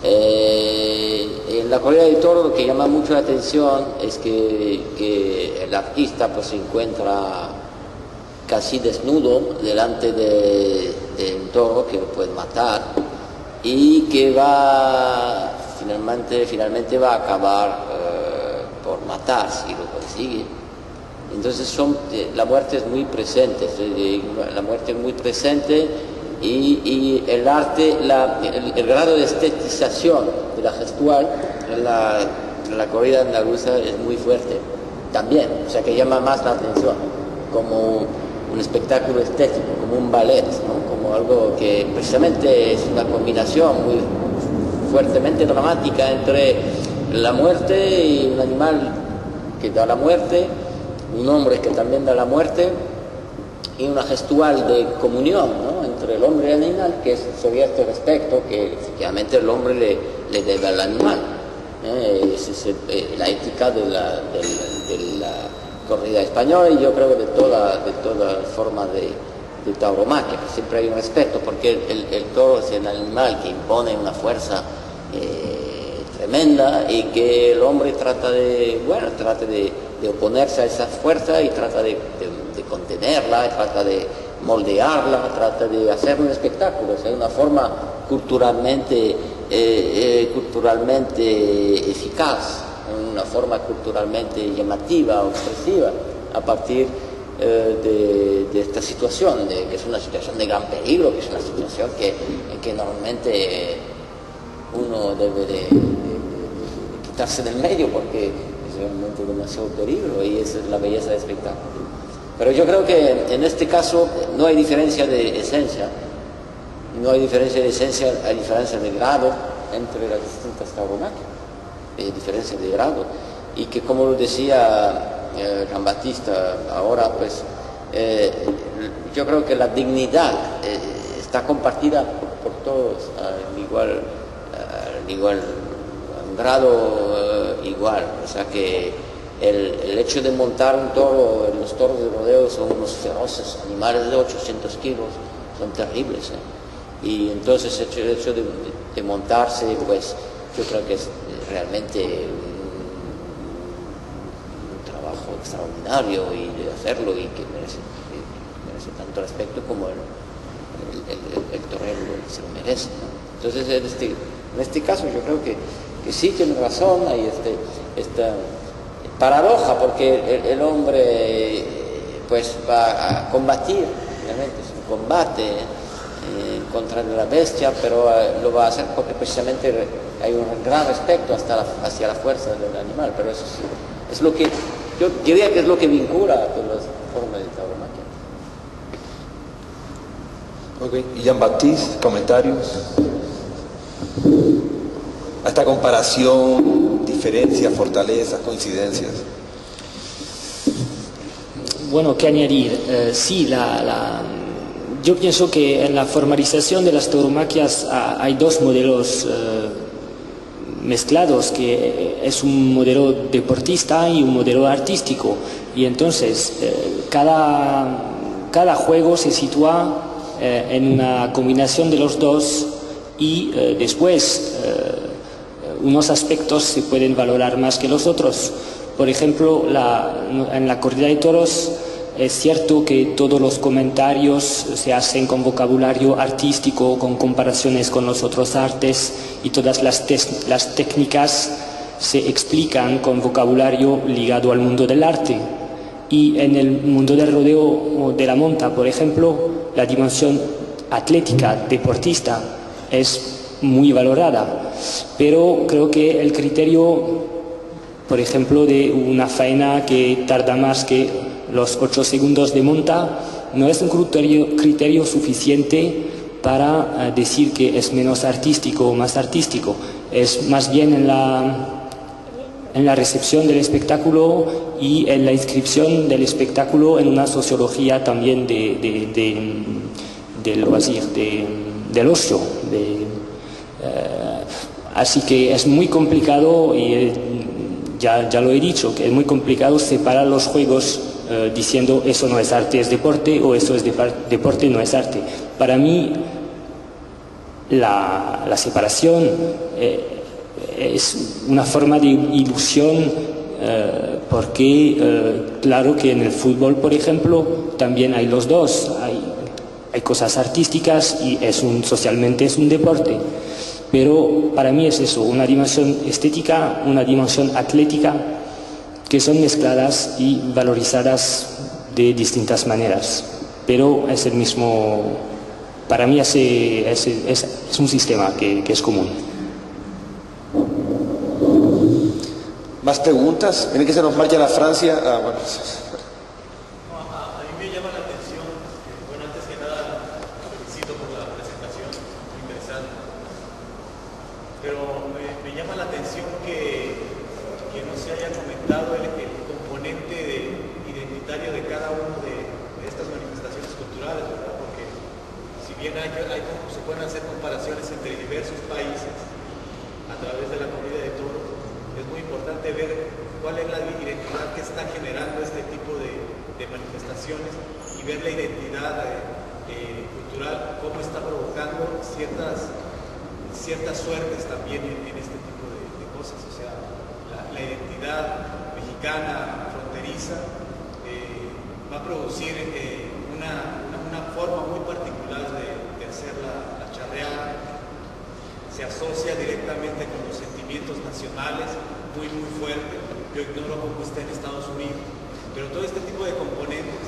En la corrida de toros lo que llama mucho la atención es que el artista pues se encuentra casi desnudo delante de un toro que lo puede matar y que finalmente va a acabar por matar si lo consigue. Entonces la muerte es muy presente, y el arte, el grado de estetización de la gestual en la corrida andaluza es muy fuerte también, o sea que llama más la atención como un espectáculo estético, como un ballet, ¿no? Como algo que precisamente es una combinación muy fuertemente dramática entre la muerte y un animal que da la muerte, un hombre que también da la muerte, y una gestual de comunión, ¿no? Entre el hombre y el animal, que sería este respeto que efectivamente el hombre le debe al animal. Esa es la ética de la corrida española, y yo creo que de toda forma de tauromaquia, que siempre hay un respeto, porque el toro es el animal que impone una fuerza tremenda, y que el hombre trata de oponerse a esa fuerza y trata de contenerla, trata de moldearla, trata de hacer un espectáculo. O sea, una forma culturalmente eficaz, una forma culturalmente llamativa o expresiva a partir de esta situación, que es una situación de gran peligro, que es una situación en que normalmente uno debe de quitarse del medio, porque es realmente demasiado peligro, y esa es la belleza del espectáculo. Pero yo creo que en este caso no hay diferencia de esencia, a diferencia de grado entre las distintas tauromaquias, diferencia de grado, y que, como lo decía Jean Baptista ahora, pues yo creo que la dignidad está compartida por todos a un grado igual. O sea que el hecho de montar un toro, los toros de rodeo son unos feroces animales de 800 kilos, son terribles, y entonces el hecho de montarse, pues yo creo que es realmente un trabajo extraordinario y de hacerlo y que merece tanto respeto como el torero se lo merece, ¿no? Entonces en este caso yo creo que sí tiene razón, hay esta paradoja, porque el hombre pues va a combatir, realmente es un combate contra la bestia, pero lo va a hacer porque precisamente hay un gran respeto hacia la fuerza del animal, pero eso es lo que yo diría que es lo que vincula a todas las formas de tauromaquia. Ok, y Jean-Baptiste, comentarios a esta comparación, diferencias, fortalezas, coincidencias. Bueno, ¿qué añadir? Sí, yo pienso que en la formalización de las tauromaquias hay dos modelos mezclados, que es un modelo deportista y un modelo artístico, y entonces cada juego se sitúa en una combinación de los dos, y después unos aspectos se pueden valorar más que los otros. Por ejemplo, en la corrida de toros es cierto que todos los comentarios se hacen con vocabulario artístico, con comparaciones con los otros artes, y todas las técnicas se explican con vocabulario ligado al mundo del arte. Y en el mundo del rodeo o de la monta, por ejemplo, la dimensión atlética, deportista, es muy valorada, pero creo que el criterio, por ejemplo, de una faena que tarda más que los 8 segundos de monta, no es un criterio suficiente para decir que es menos artístico o más artístico. Es más bien en la recepción del espectáculo y en la inscripción del espectáculo en una sociología también del oasis, del ocio. Así que es muy complicado, y ya lo he dicho, que es muy complicado separar los juegos diciendo eso no es arte, es deporte, o eso es deporte, no es arte. Para mí la separación es una forma de ilusión, porque claro que en el fútbol, por ejemplo, también hay los dos, hay cosas artísticas y socialmente es un deporte. Pero para mí es eso, una dimensión estética, una dimensión atlética, que son mezcladas y valorizadas de distintas maneras. Pero es el mismo, para mí es un sistema que es común. ¿Más preguntas? Miren que se nos marcha la Francia. Bueno. A mí me llama la atención, bueno, antes que nada, felicito por la presentación, muy interesante. Pero me llama la atención que no se haya comentado el componente identitario de cada uno de estas manifestaciones culturales, ¿verdad? Porque si bien se pueden hacer comparaciones entre diversos países a través de la corrida de toros, es muy importante ver cuál es la identidad que está generando este tipo de manifestaciones, y ver la identidad cultural, cómo está provocando ciertas suertes también en este tipo de cosas. O sea, la identidad mexicana fronteriza va a producir una forma muy particular de hacer la charreada. Se asocia directamente con los sentimientos nacionales muy fuerte. Yo ignoro cómo está en Estados Unidos, pero todo este tipo de componentes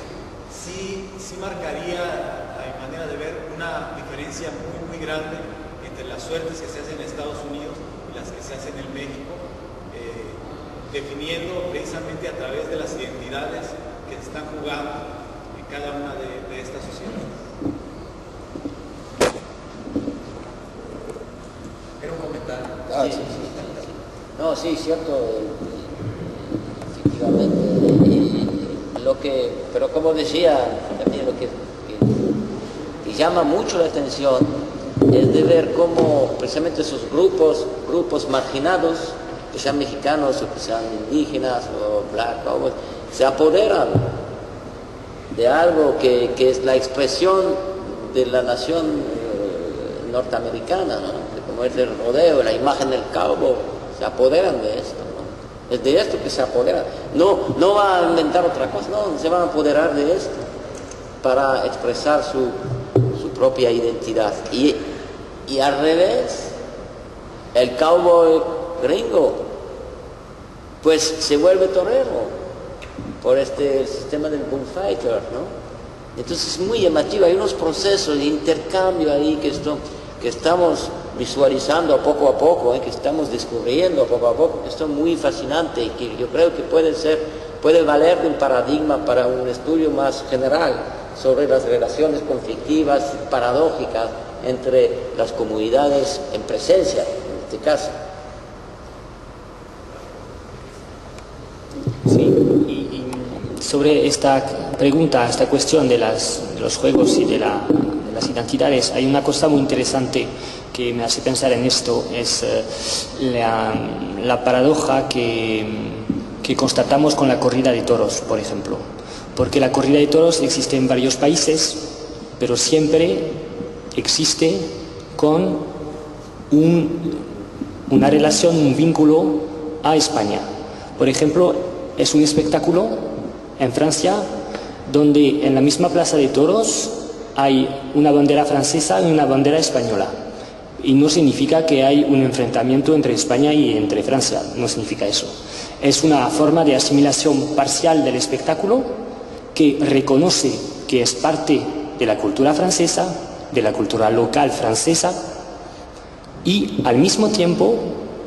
sí marcaría, a mi manera de ver, una diferencia muy grande entre las suertes que se hacen en Estados Unidos y las que se hacen en México, definiendo precisamente a través de las identidades que se están jugando en cada una de estas sociedades. Era un comentario. Sí. No, sí, cierto, efectivamente. Pero como decía, también lo que llama mucho la atención es de ver cómo precisamente esos grupos marginados, que sean mexicanos o que sean indígenas o black power, se apoderan de algo que es la expresión de la nación norteamericana, ¿no? Como es el rodeo, la imagen del cowboy, se apoderan de esto, ¿no? Es de esto que se apodera. No va a inventar otra cosa, no, se van a apoderar de esto para expresar su propia identidad. Y al revés, el cowboy gringo, pues se vuelve torero por este sistema del bullfighter, ¿no? Entonces es muy llamativo, hay unos procesos de intercambio ahí que estamos visualizando poco a poco, que estamos descubriendo poco a poco, que son muy fascinantes y que yo creo que puede valer de un paradigma para un estudio más general sobre las relaciones conflictivas, paradójicas entre las comunidades en presencia, en este caso. Sí, y sobre esta pregunta, esta cuestión de los juegos y de las identidades, hay una cosa muy interesante que me hace pensar en esto, es la paradoja que constatamos con la corrida de toros, por ejemplo. Porque la corrida de toros existe en varios países, pero siempre existe con una relación, un vínculo a España. Por ejemplo, es un espectáculo en Francia donde en la misma plaza de toros hay una bandera francesa y una bandera española. Y no significa que hay un enfrentamiento entre España y entre Francia, no significa eso. Es una forma de asimilación parcial del espectáculo que reconoce que es parte de la cultura francesa, de la cultura local francesa, y al mismo tiempo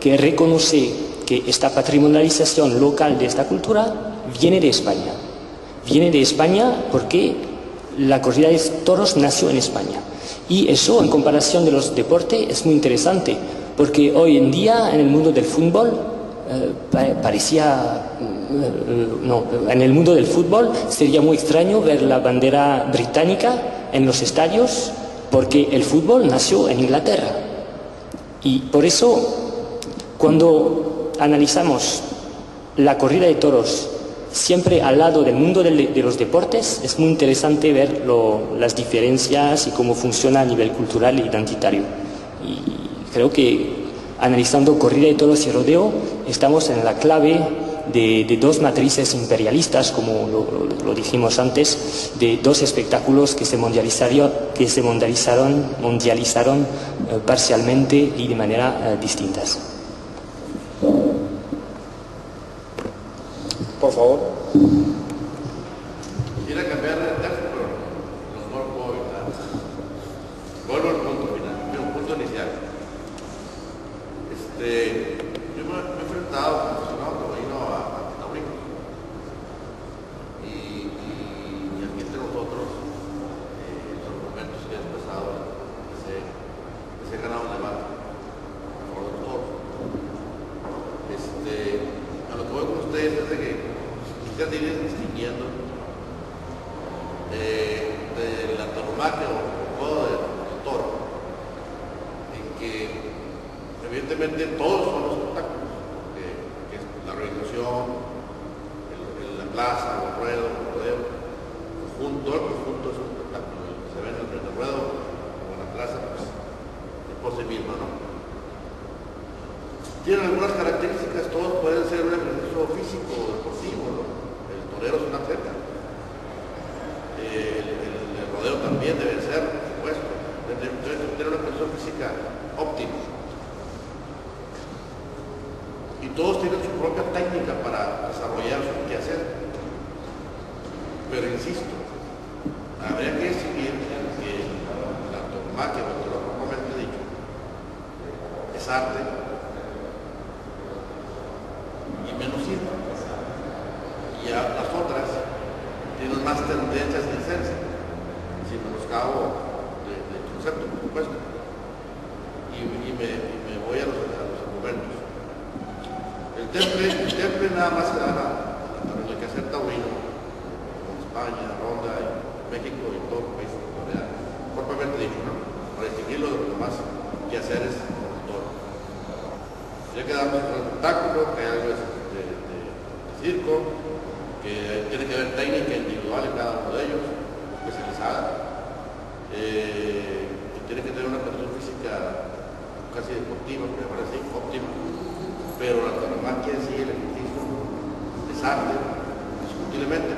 que reconoce que esta patrimonialización local de esta cultura viene de España. Viene de España porque la corrida de toros nació en España. Y eso, en comparación de los deportes, es muy interesante, porque hoy en día en el mundo del fútbol en el mundo del fútbol sería muy extraño ver la bandera británica en los estadios, porque el fútbol nació en Inglaterra. Y por eso, cuando analizamos la corrida de toros siempre al lado del mundo de los deportes, es muy interesante ver las diferencias y cómo funciona a nivel cultural e identitario. Y creo que analizando corrida de toros y rodeo, estamos en la clave de dos matrices imperialistas, como lo dijimos antes, de dos espectáculos que se mundializaron parcialmente y de manera distintas. Por favor. Quisiera cambiar de texto, pero no puedo evitar. Vuelvo al punto final, al punto inicial. Yo me he enfrentado como aficionado taurino a taurinos. Y aquí entre nosotros, los momentos que he expresado, que se he ganado un debate a favor de los toros. A lo que voy con ustedes es de que ustedes siguen distinguiendo de la tauromaquia o el juego del toro, en que evidentemente todos son los espectáculos, que es la organización, la plaza, el ruedo, el rodeo, todo el conjunto es un espectáculo. El que se ve en el ruedo o en la plaza, pues es por sí mismo, ¿no? Tienen algunas características, todos pueden ser un ejercicio físico o deportivo, ¿no? El torero es un atleta. El rodeo también debe ser, por supuesto, debe tener una condición física óptima. Y todos tienen su propia técnica para desarrollar su quehacer. Pero insisto, habría que decidir que la tauromaquia, o el toro propiamente dicho, es arte y menos circo. Y a las otras tienen más tendencias de esencia, sin menoscabo de concepto, por supuesto. Y me voy a los argumentos. El temple nada más se da en el quehacer taurino, como España, Ronda, México y todo el país, propiamente dicho, ¿no? Para distinguirlo de los demás quehaceres del toro. Ya quedamos en el espectáculo, que hay algo de circo, que tiene que haber técnica individual en cada uno de ellos, especializada, que tiene que tener una condición física casi deportiva, me parece óptima, pero la tauromaquia en sí, el ejercicio, arte, indiscutiblemente.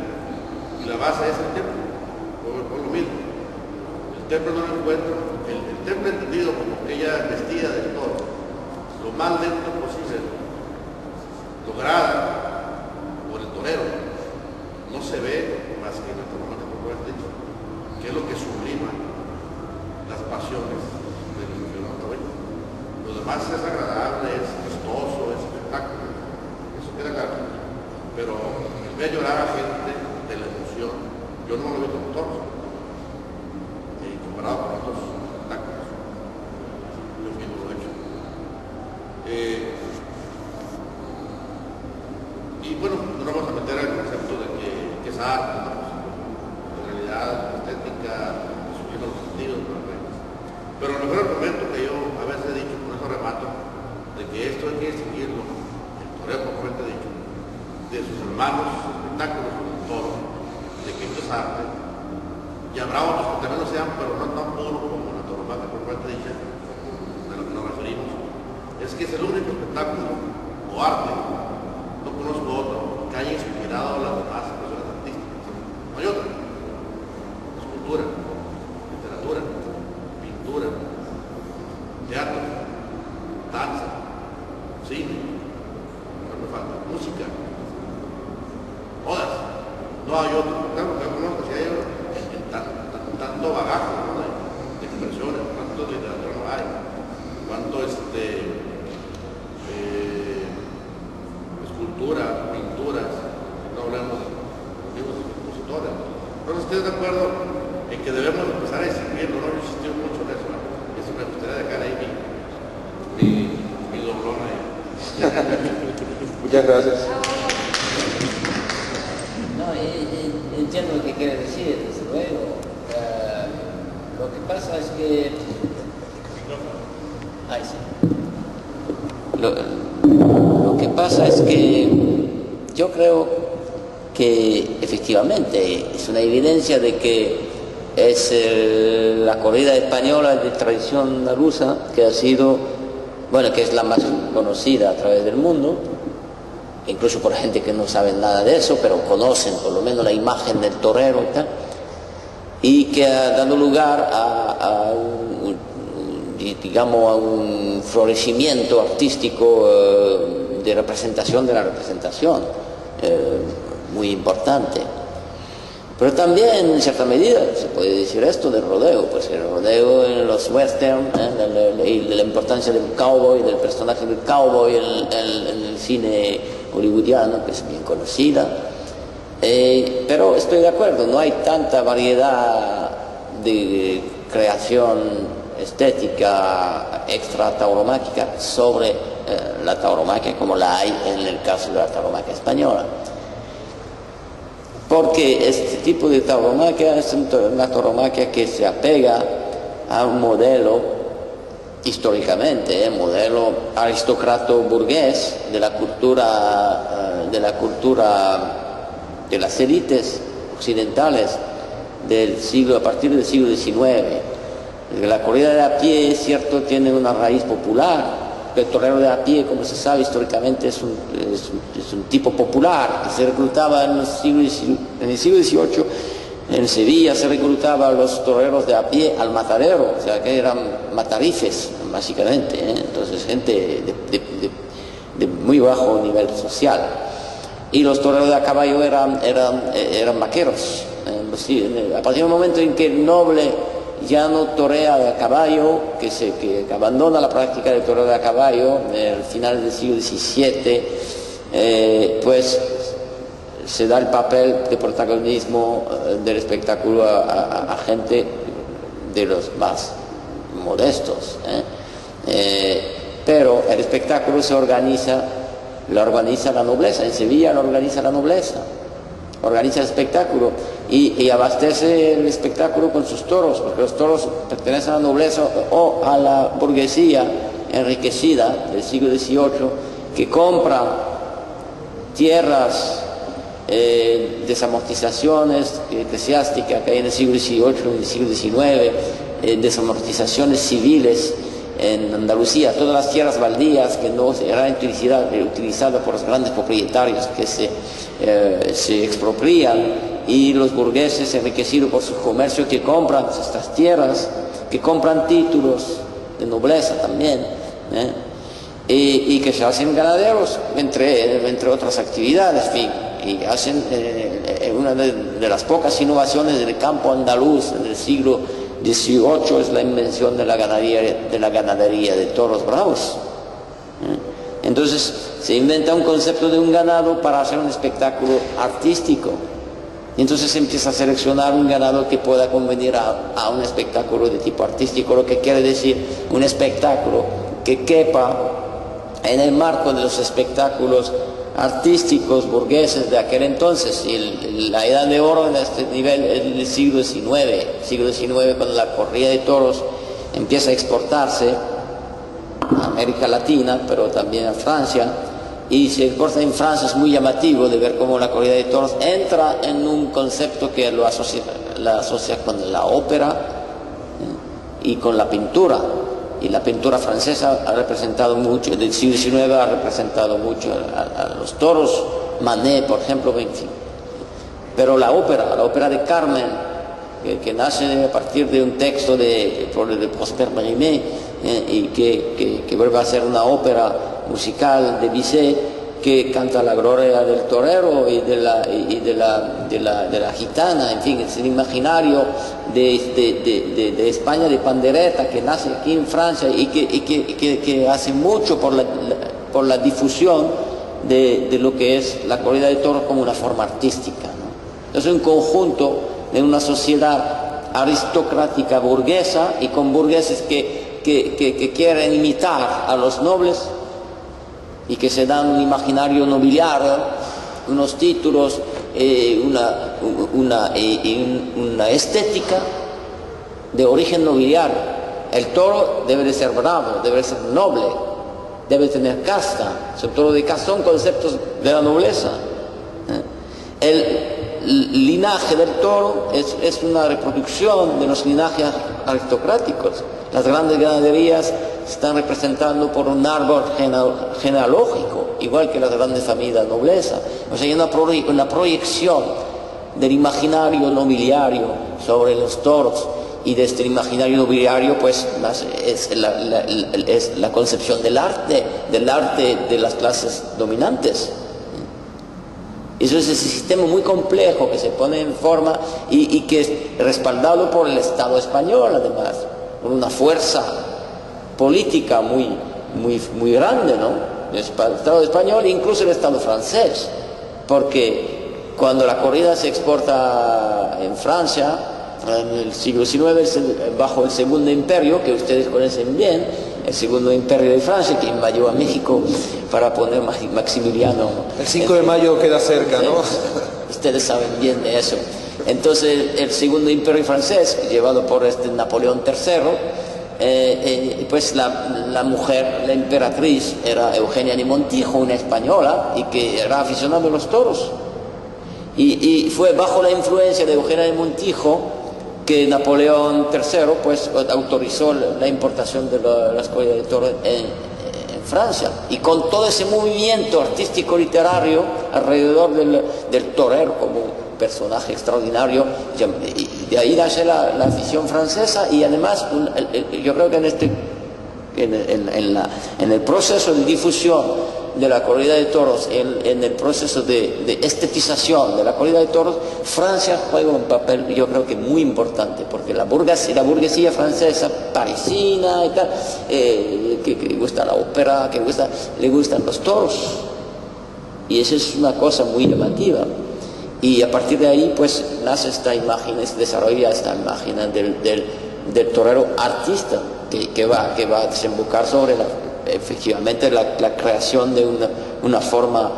Y la base es el templo, por lo mismo. El templo no lo encuentro, el templo entendido como aquella vestida del toro, lo más lento posible, lograda por el torero, no se ve más que en el torneo propiamente dicho, que es lo que sublima las pasiones del infierno. Lo demás es agradable, es vistoso, es espectáculo, eso queda claro. Pero el ver llorar a gente de la emoción, yo no lo he visto con toros, comparado con otros espectáculos. Yo mismo lo he hecho. Y bueno, no nos vamos a meter al concepto de que es arte, ¿no? En realidad, estética, subir los sentidos, ¿no? Pero el mejor argumento que yo a veces he dicho, con eso remato, de que esto hay que distinguirlo, el torero propiamente dicho, de sus hermanos espectáculos con el toro, de que esto es arte, y habrá otros que también lo sean, pero no tan puros como la tauromaquia propiamente dicha, de lo que nos referimos. Es que es el único espectáculo o arte, no conozco otro, que haya inspirado a las demás expresiones artísticas. No hay otra. Escultura, literatura, pintura, teatro, danza, cine, no me falta, música, modas. No hay otro. Claro, que conozco si hay tanto bagaje, ¿no? de expresiones, cuánto literatura no hay, cuánto escultura, pinturas, no hablemos de libros de compositores. Entonces estoy de acuerdo en que debemos empezar a distinguirlo, ¿no? Yo insistí mucho en eso, ¿no? Eso me gustaría dejar ahí mi doblón ahí. Muchas gracias. No, entiendo lo que quiere decir, desde luego. Lo que pasa es que... Ay, sí. Lo que pasa es que yo creo que efectivamente es una evidencia de que es la corrida española de tradición andaluza que ha sido, bueno, que es la más conocida a través del mundo, incluso por gente que no sabe nada de eso, pero conocen por lo menos la imagen del torero y tal, y que ha dado lugar a un florecimiento artístico de representación de la representación, muy importante. Pero también, en cierta medida, se puede decir esto del rodeo, pues el rodeo en los western, y la importancia del cowboy, del personaje del cowboy en el cine hollywoodiano, que es bien conocida. Pero estoy de acuerdo, no hay tanta variedad de creación estética extra tauromáquica sobre la tauromaquia como la hay en el caso de la tauromaquia española. Porque este tipo de tauromaquia es una tauromaquia que se apega a un modelo, históricamente, modelo aristócrata burgués de la cultura de las élites occidentales a partir del siglo XIX. La corrida de a pie, es cierto, tiene una raíz popular. El torero de a pie, como se sabe históricamente, es un tipo popular que se reclutaba en el siglo XVIII. En Sevilla se reclutaba a los toreros de a pie al matadero, o sea que eran matarifes, básicamente, Entonces gente de muy bajo nivel social. Y los toreros de a caballo eran vaqueros. A partir del momento en que el noble ya no torea de a caballo, que abandona la práctica del toreo de a caballo al final del siglo XVII, pues se da el papel de protagonismo del espectáculo a gente de los más modestos. Pero el espectáculo lo organiza la nobleza. En Sevilla lo organiza la nobleza, organiza el espectáculo y abastece el espectáculo con sus toros, porque los toros pertenecen a la nobleza o a la burguesía enriquecida del siglo XVIII, que compra tierras, desamortizaciones eclesiásticas que hay en el siglo XVIII, en el siglo XIX, desamortizaciones civiles en Andalucía, todas las tierras baldías que no eran utilizadas por los grandes propietarios que se se expropían y los burgueses, enriquecidos por su comercio, que compran estas tierras, que compran títulos de nobleza también, y que se hacen ganaderos, entre otras actividades, en fin, y hacen una de las pocas innovaciones del campo andaluz del siglo XVIII es la invención de la ganadería de toros bravos. Entonces se inventa un concepto de un ganado para hacer un espectáculo artístico. Y entonces se empieza a seleccionar un ganado que pueda convenir a un espectáculo de tipo artístico, lo que quiere decir un espectáculo que quepa en el marco de los espectáculos artísticos burgueses de aquel entonces. Y la edad de oro en este nivel es del siglo XIX, cuando la corrida de toros empieza a exportarse a América Latina, pero también a Francia, y se exporta en Francia. Es muy llamativo de ver cómo la corrida de toros entra en un concepto que la asocia con la ópera y con la pintura. Y la pintura francesa ha representado mucho, del siglo XIX ha representado mucho a los toros, Manet, por ejemplo, en fin. Pero la ópera de Carmen, que nace a partir de un texto de Prosper Mérimée, y que vuelve a ser una ópera musical de Bizet, que canta la gloria del torero y de la gitana, en fin, es el imaginario de España, de pandereta, que nace aquí en Francia y que hace mucho por la difusión de lo que es la corrida de toros como una forma artística, ¿no? Es un conjunto de una sociedad aristocrática burguesa y con burgueses que quieren imitar a los nobles y que se dan un imaginario nobiliario, unos títulos, una estética de origen nobiliario. El toro debe de ser bravo, debe de ser noble, debe tener casta. El toro de casta son conceptos de la nobleza. El linaje del toro es una reproducción de los linajes aristocráticos. Las grandes ganaderías están representando por un árbol genealógico, igual que las grandes familias de nobleza. O sea, hay una proyección del imaginario nobiliario sobre los toros, y de este imaginario nobiliario pues es la concepción del arte de las clases dominantes. Eso es ese sistema muy complejo que se pone en forma y que es respaldado por el Estado español, además, por una fuerza política muy grande, ¿no? El Estado español e incluso el Estado francés, porque cuando la corrida se exporta en Francia, en el siglo XIX, bajo el Segundo Imperio, que ustedes conocen bien, el Segundo Imperio de Francia, que invadió a México para poner Maximiliano. El 5 de mayo queda cerca, ¿no? Ustedes saben bien de eso. Entonces, el Segundo Imperio francés, llevado por Napoleón III, pues la mujer, la emperatriz, era Eugenia de Montijo, una española, y que era aficionada a los toros. Y fue bajo la influencia de Eugenia de Montijo que Napoleón III pues autorizó la importación de las corridas de toros en Francia, y con todo ese movimiento artístico literario alrededor del torero como un personaje extraordinario, y de ahí nace la afición francesa. Y además yo creo que en el proceso de difusión de la corrida de toros, en el proceso de estetización de la corrida de toros, Francia juega un papel, yo creo que muy importante, porque la burguesía francesa, parisina y tal, que gusta la ópera, le gustan los toros, y eso es una cosa muy llamativa. Y a partir de ahí pues nace esta imagen, se desarrolla esta imagen del torero artista, que va a desembocar sobre efectivamente la creación de una forma,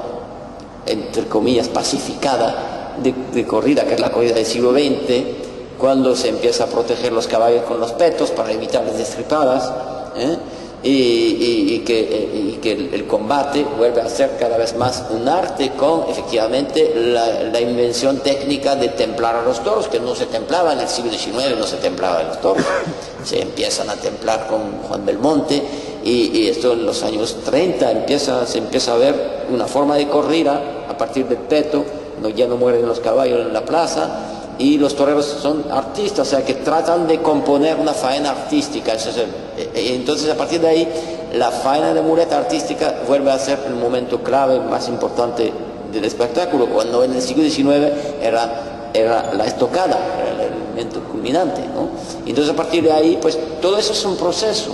entre comillas, pacificada de corrida, que es la corrida del siglo XX, cuando se empieza a proteger los caballos con los petos para evitar las destripadas, y que el combate vuelve a ser cada vez más un arte, con efectivamente la invención técnica de templar a los toros, que no se templaba en el siglo XIX, no se templaba a los toros, se empiezan a templar con Juan Belmonte, y esto en los años 30 se empieza a ver una forma de corrida partir del peto, ya no mueren los caballos en la plaza, y los toreros son artistas, o sea, que tratan de componer una faena artística. Entonces, a partir de ahí, la faena de muleta artística vuelve a ser el momento clave, más importante del espectáculo, cuando en el siglo XIX era la estocada, era el elemento culminante, ¿no? Entonces, a partir de ahí, pues, todo eso es un proceso.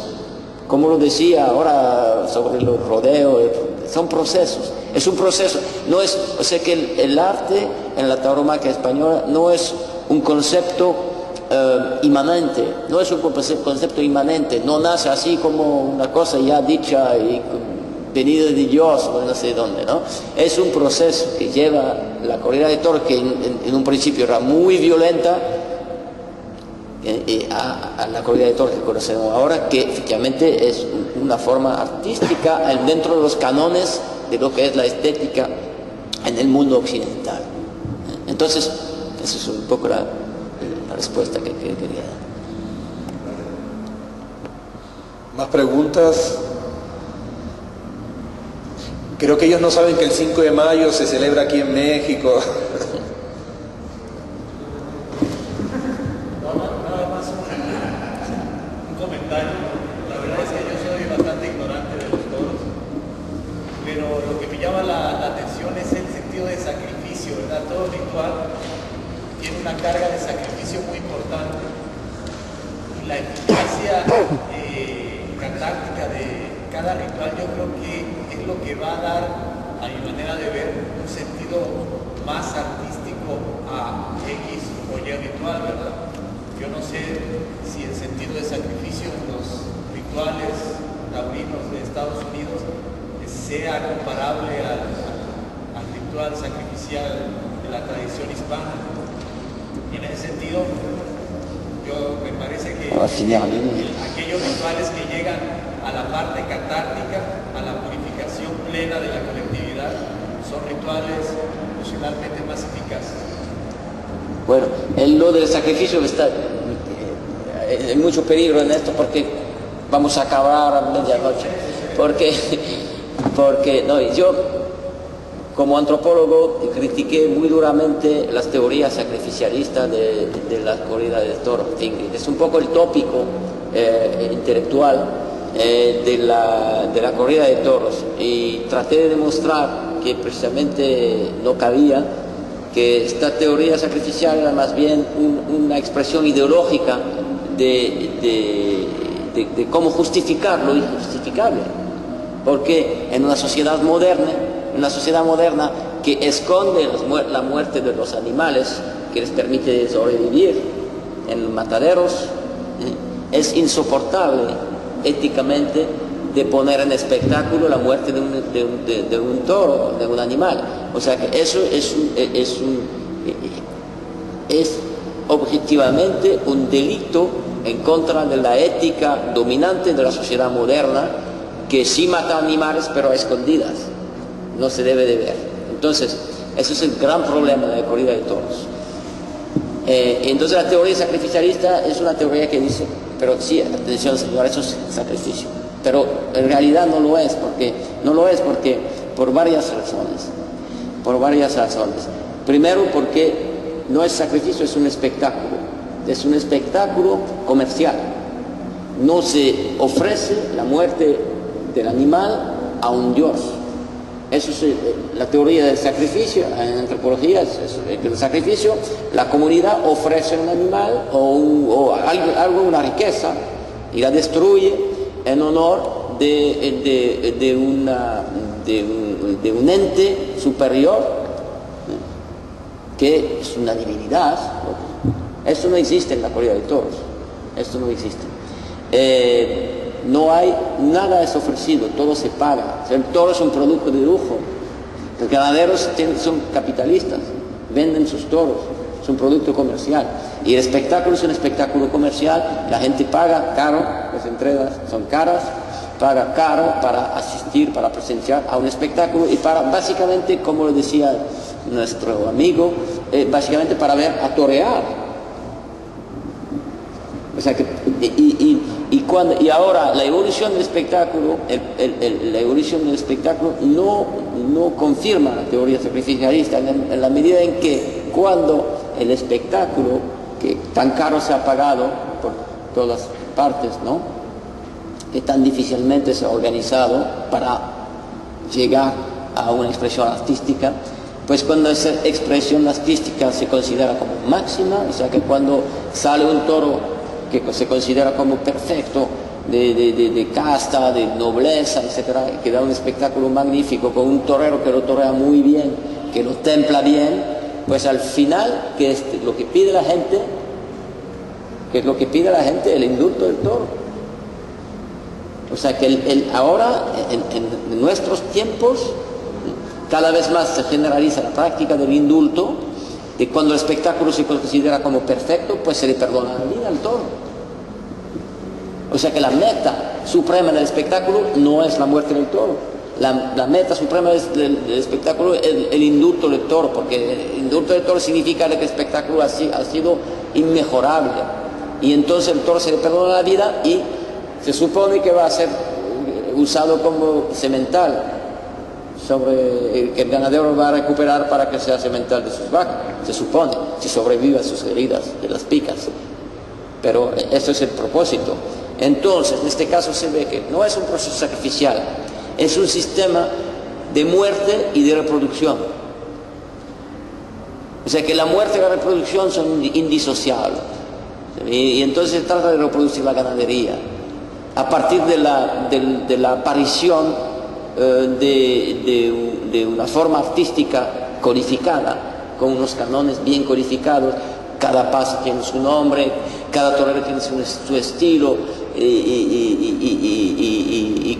Como lo decía ahora sobre los rodeos, son procesos. Es un proceso. No es, o sea que el arte en la tauromaquia española no es un concepto inmanente, no es un concepto inmanente, no nace así como una cosa ya dicha y venida de Dios o no sé dónde, ¿no? Es un proceso que lleva la corrida de toros, que en un principio era muy violenta, a la corrida de toros que conocemos ahora, que efectivamente es una forma artística dentro de los cánones de lo que es la estética en el mundo occidental. Entonces, esa es un poco la respuesta que quería dar. ¿Más preguntas? Creo que ellos no saben que el 5 de mayo se celebra aquí en México. Nada más un comentario. La verdad es que yo soy bastante ignorante de los toros, pero lo que me llama la atención es el sentido de sacrificio, ¿verdad? Todo ritual tiene una carga de sacrificio muy importante, y la eficacia catártica de cada ritual yo creo que es lo que va a dar, a mi manera de ver, un sentido más artístico a X o Y ritual, ¿verdad? Yo no sé si el sentido de sacrificio en los rituales taurinos de Estados Unidos sea comparable al ritual sacrificial de la tradición hispana. Y en ese sentido, me parece que aquellos rituales que llegan a la parte catártica, a la purificación plena de la colectividad, son rituales emocionalmente más eficaces. Bueno, lo del sacrificio está en mucho peligro en esto, porque vamos a acabar a medianoche. Porque no, yo como antropólogo critiqué muy duramente las teorías sacrificialistas de la corrida de toros. Es un poco el tópico intelectual de la corrida de toros, y traté de demostrar que precisamente no cabía, que esta teoría sacrificial era más bien una expresión ideológica de cómo justificar lo injustificable, porque en una sociedad moderna que esconde la muerte de los animales, que les permite sobrevivir en los mataderos, es insoportable éticamente de poner en espectáculo la muerte de un toro, de un animal. O sea que eso es objetivamente un delito en contra de la ética dominante de la sociedad moderna, que sí mata animales pero a escondidas, no se debe de ver. Entonces, ese es el gran problema de la corrida de toros. Entonces la teoría sacrificialista es una teoría que dice, pero sí, atención señor, eso es sacrificio, pero en realidad no lo es, porque por varias razones. Primero, porque no es sacrificio, es un espectáculo comercial. No se ofrece la muerte del animal a un dios. Eso es la teoría del sacrificio. En antropología el sacrificio, la comunidad ofrece un animal o algo, una riqueza, y la destruye en honor de un ente superior, que es una divinidad. Esto no existe en la corrida de toros, esto no existe. No hay, nada es ofrecido, todo se paga. El toro es un producto de lujo. Los ganaderos son capitalistas, venden sus toros, es un producto comercial. Y el espectáculo es un espectáculo comercial, la gente paga caro, las entradas son caras, paga caro para asistir, para presenciar a un espectáculo, y para, básicamente, como lo decía nuestro amigo, básicamente para ver a torear. O sea que, Y ahora la evolución del espectáculo, la evolución del espectáculo no confirma la teoría sacrificialista en la medida en que cuando el espectáculo, que tan caro se ha pagado por todas partes, ¿no?, que tan difícilmente se ha organizado para llegar a una expresión artística, pues cuando esa expresión artística se considera como máxima, o sea que cuando sale un toro que se considera como perfecto, de casta, de nobleza, etcétera, que da un espectáculo magnífico, con un torero que lo torea muy bien, que lo templa bien, pues al final, ¿qué es lo que pide la gente? ¿Qué es lo que pide la gente? El indulto del toro. O sea que ahora, en nuestros tiempos, cada vez más se generaliza la práctica del indulto, de cuando el espectáculo se considera como perfecto, pues se le perdona la vida al toro. O sea que la meta suprema del espectáculo no es la muerte del toro. La meta suprema del espectáculo es el indulto del toro, porque el indulto del toro significa que el espectáculo ha sido inmejorable. Y entonces el toro se le perdona la vida y se supone que va a ser usado como semental, que el ganadero va a recuperar para que sea semental de sus vacas, se supone, si sobrevive a sus heridas de las picas. Pero eso es el propósito. Entonces, en este caso se ve que no es un proceso sacrificial, es un sistema de muerte y de reproducción. O sea que la muerte y la reproducción son indisociables. Y entonces se trata de reproducir la ganadería a partir de la aparición de una forma artística codificada, con unos canones bien codificados. Cada paso tiene su nombre, cada torero tiene su estilo, y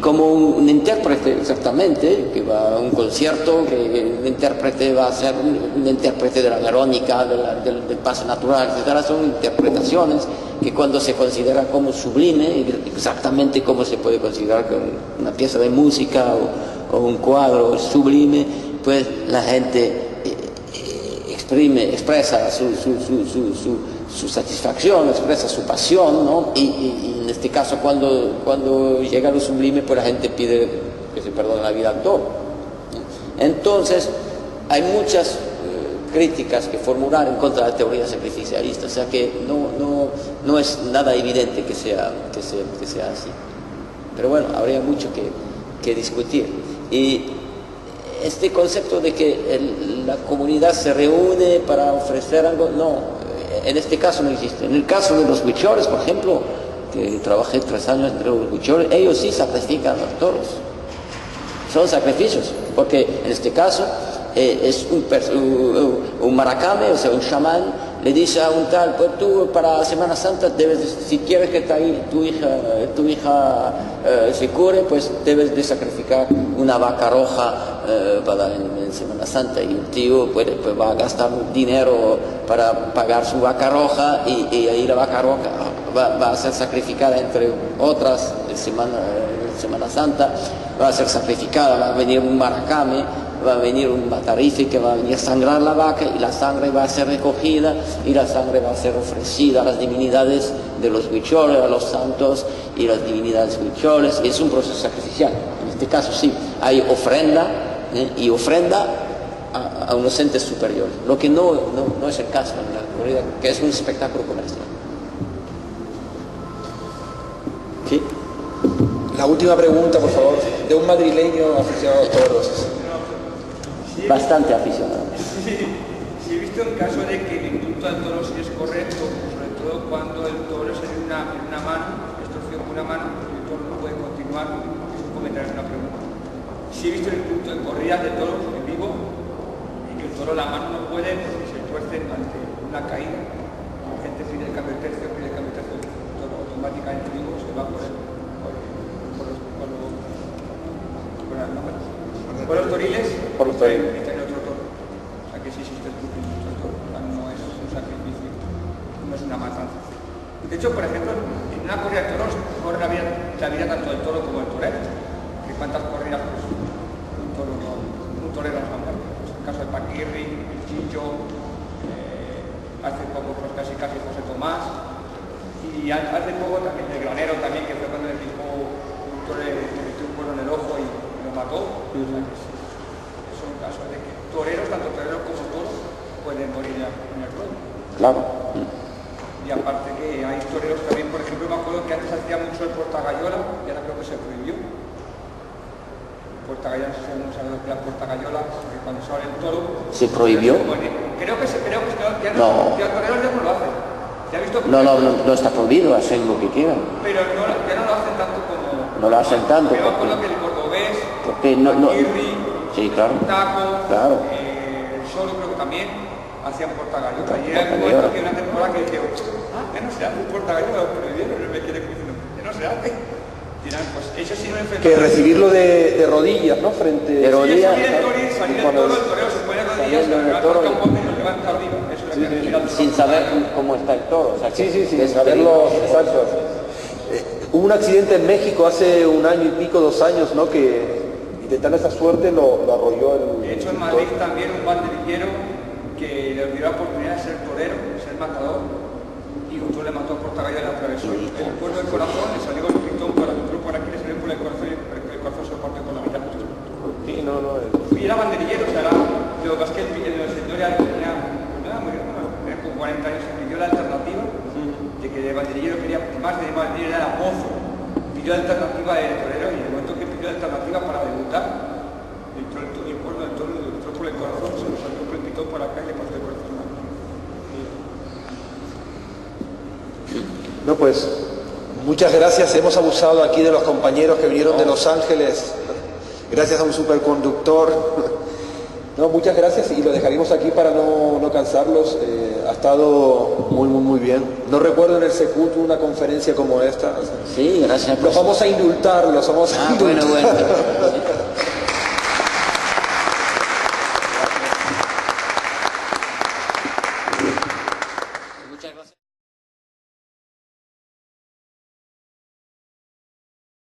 como un intérprete, exactamente, que va a un concierto, que el intérprete va a ser un intérprete de la Verónica, del paso natural, etc. Son interpretaciones que cuando se considera como sublime, exactamente como se puede considerar que una pieza de música o un cuadro sublime, pues la gente expresa su satisfacción, expresa su pasión, ¿no? Y en este caso cuando llega a lo sublime, pues la gente pide que se perdone la vida al toro. Entonces hay muchas críticas que formular en contra de la teoría sacrificialista, o sea que no es nada evidente que sea así. Pero bueno, habría mucho que discutir. Y este concepto de que la comunidad se reúne para ofrecer algo, no, en este caso no existe. En el caso de los huicholes, por ejemplo, que trabajé 3 años entre los huicholes, ellos sí sacrifican a los toros. Son sacrificios, porque en este caso es un maracame, o sea, un chamán, le dice a un tal, pues tú para Semana Santa si quieres que tu hija se cure, pues debes de sacrificar una vaca roja en Semana Santa, y el tío pues va a gastar dinero para pagar su vaca roja, y ahí la vaca roja va a ser sacrificada entre otras en Semana Santa, va a ser sacrificada, va a venir un maracame, va a venir un matarife que va a venir a sangrar la vaca, y la sangre va a ser recogida y la sangre va a ser ofrecida a las divinidades de los huicholes, a los santos y las divinidades huicholes, y es un proceso sacrificial. En este caso sí, hay ofrenda y ofrenda a unos entes superiores, lo que no es el caso en la actualidad, que es un espectáculo comercial. ¿Sí? La última pregunta, por favor, de un madrileño aficionado a toros. Bastante aficionado. Sí, he visto el caso de que el indulto al toro sí es correcto, sobre todo cuando el toro se ve en una mano, es torcido con una mano, y el toro no puede continuar. Es un comentario, una pregunta. Sí he visto el indulto en corridas de toros en vivo, y que el toro la mano no puede porque se tuerce ante una caída. La gente pide el cambio de tercio, el toro automáticamente vivo se va por los toriles, por los toriles. Y trae otro toro. O sea que sí existe el toro. No es un sacrificio, no es una matanza. De hecho, por ejemplo, en una corrida de toros corre la vida tanto del toro como del torero. Que cuántas corridas pues, un torero nos ha muerto. Pues el caso de Paquirri, el Chillo, hace poco pues casi José Tomás. Y Y hace poco también el granero también, que fue cuando el equipo productor le metió un cuerno en el ojo y lo mató. O sea que sí, son casos de que toreros, tanto toreros como toros, pueden morir en el ruedo. Claro. Y aparte que hay toreros también, por ejemplo, me acuerdo que antes hacía mucho el portagayola y ahora creo que se prohibió. Portagayola, no sabemos que las portagayolas, que cuando sale el toro... ¿Se prohibió? Creo que ya No. los toreros ya no lo hacen. ¿Ya visto? No está prohibido, hacen lo que quieran. Pero ya no lo hacen tanto como... No lo hacen tanto. Pero me acuerdo que el cordobés, Porque no... Kirri, Sí, claro. el taco, Claro. El solo creo que también hacían portagayola. Y era un momento que una temporada que dije, ya no se hace portagayola, lo prohibieron, no me quiere diciendo, ya no se hace. Dirán, pues eso sí no enfrenta. Que recibirlo de rodillas, ¿no? Frente De rodillas. Salir el toro, el torero se pone rodillas, se levanta el campo y lo levanta arriba. Eso es lo que gira el toro. Sin saber cómo está el toro. O sea, que Sí, es saberlo, peligroso. exacto. Hubo un accidente en México hace 1 año y pico, 2 años, ¿no? Que intentando esa suerte lo arrolló el... De hecho, en Madrid también un banderillero que le dio la oportunidad de ser torero, ser matador, y justo le mató a portagayola y le atravesó el cuerno del corazón, le salió el pitón para dentro, por aquí le salió por el corazón y el corazón se lo partió por la mitad. Sí, no. Y era banderillero, o sea, lo que pasa es que el señor ya tenía como 40 años, pidió la alternativa de que el banderillero quería más de banderillero era mozo, pidió la alternativa de torero y en el momento que pidió la alternativa para debutar, entró el cuerno del toro, le entró por el corazón, se lo salió por el pitón para acá y le partió el corazón. No, pues, muchas gracias. Hemos abusado aquí de los compañeros que vinieron de Los Ángeles, gracias a un superconductor. No, muchas gracias y lo dejaremos aquí para no cansarlos. Ha estado muy bien. No recuerdo en el Secut una conferencia como esta. Sí, gracias. Los vamos a indultar, los vamos a indultar. Bueno.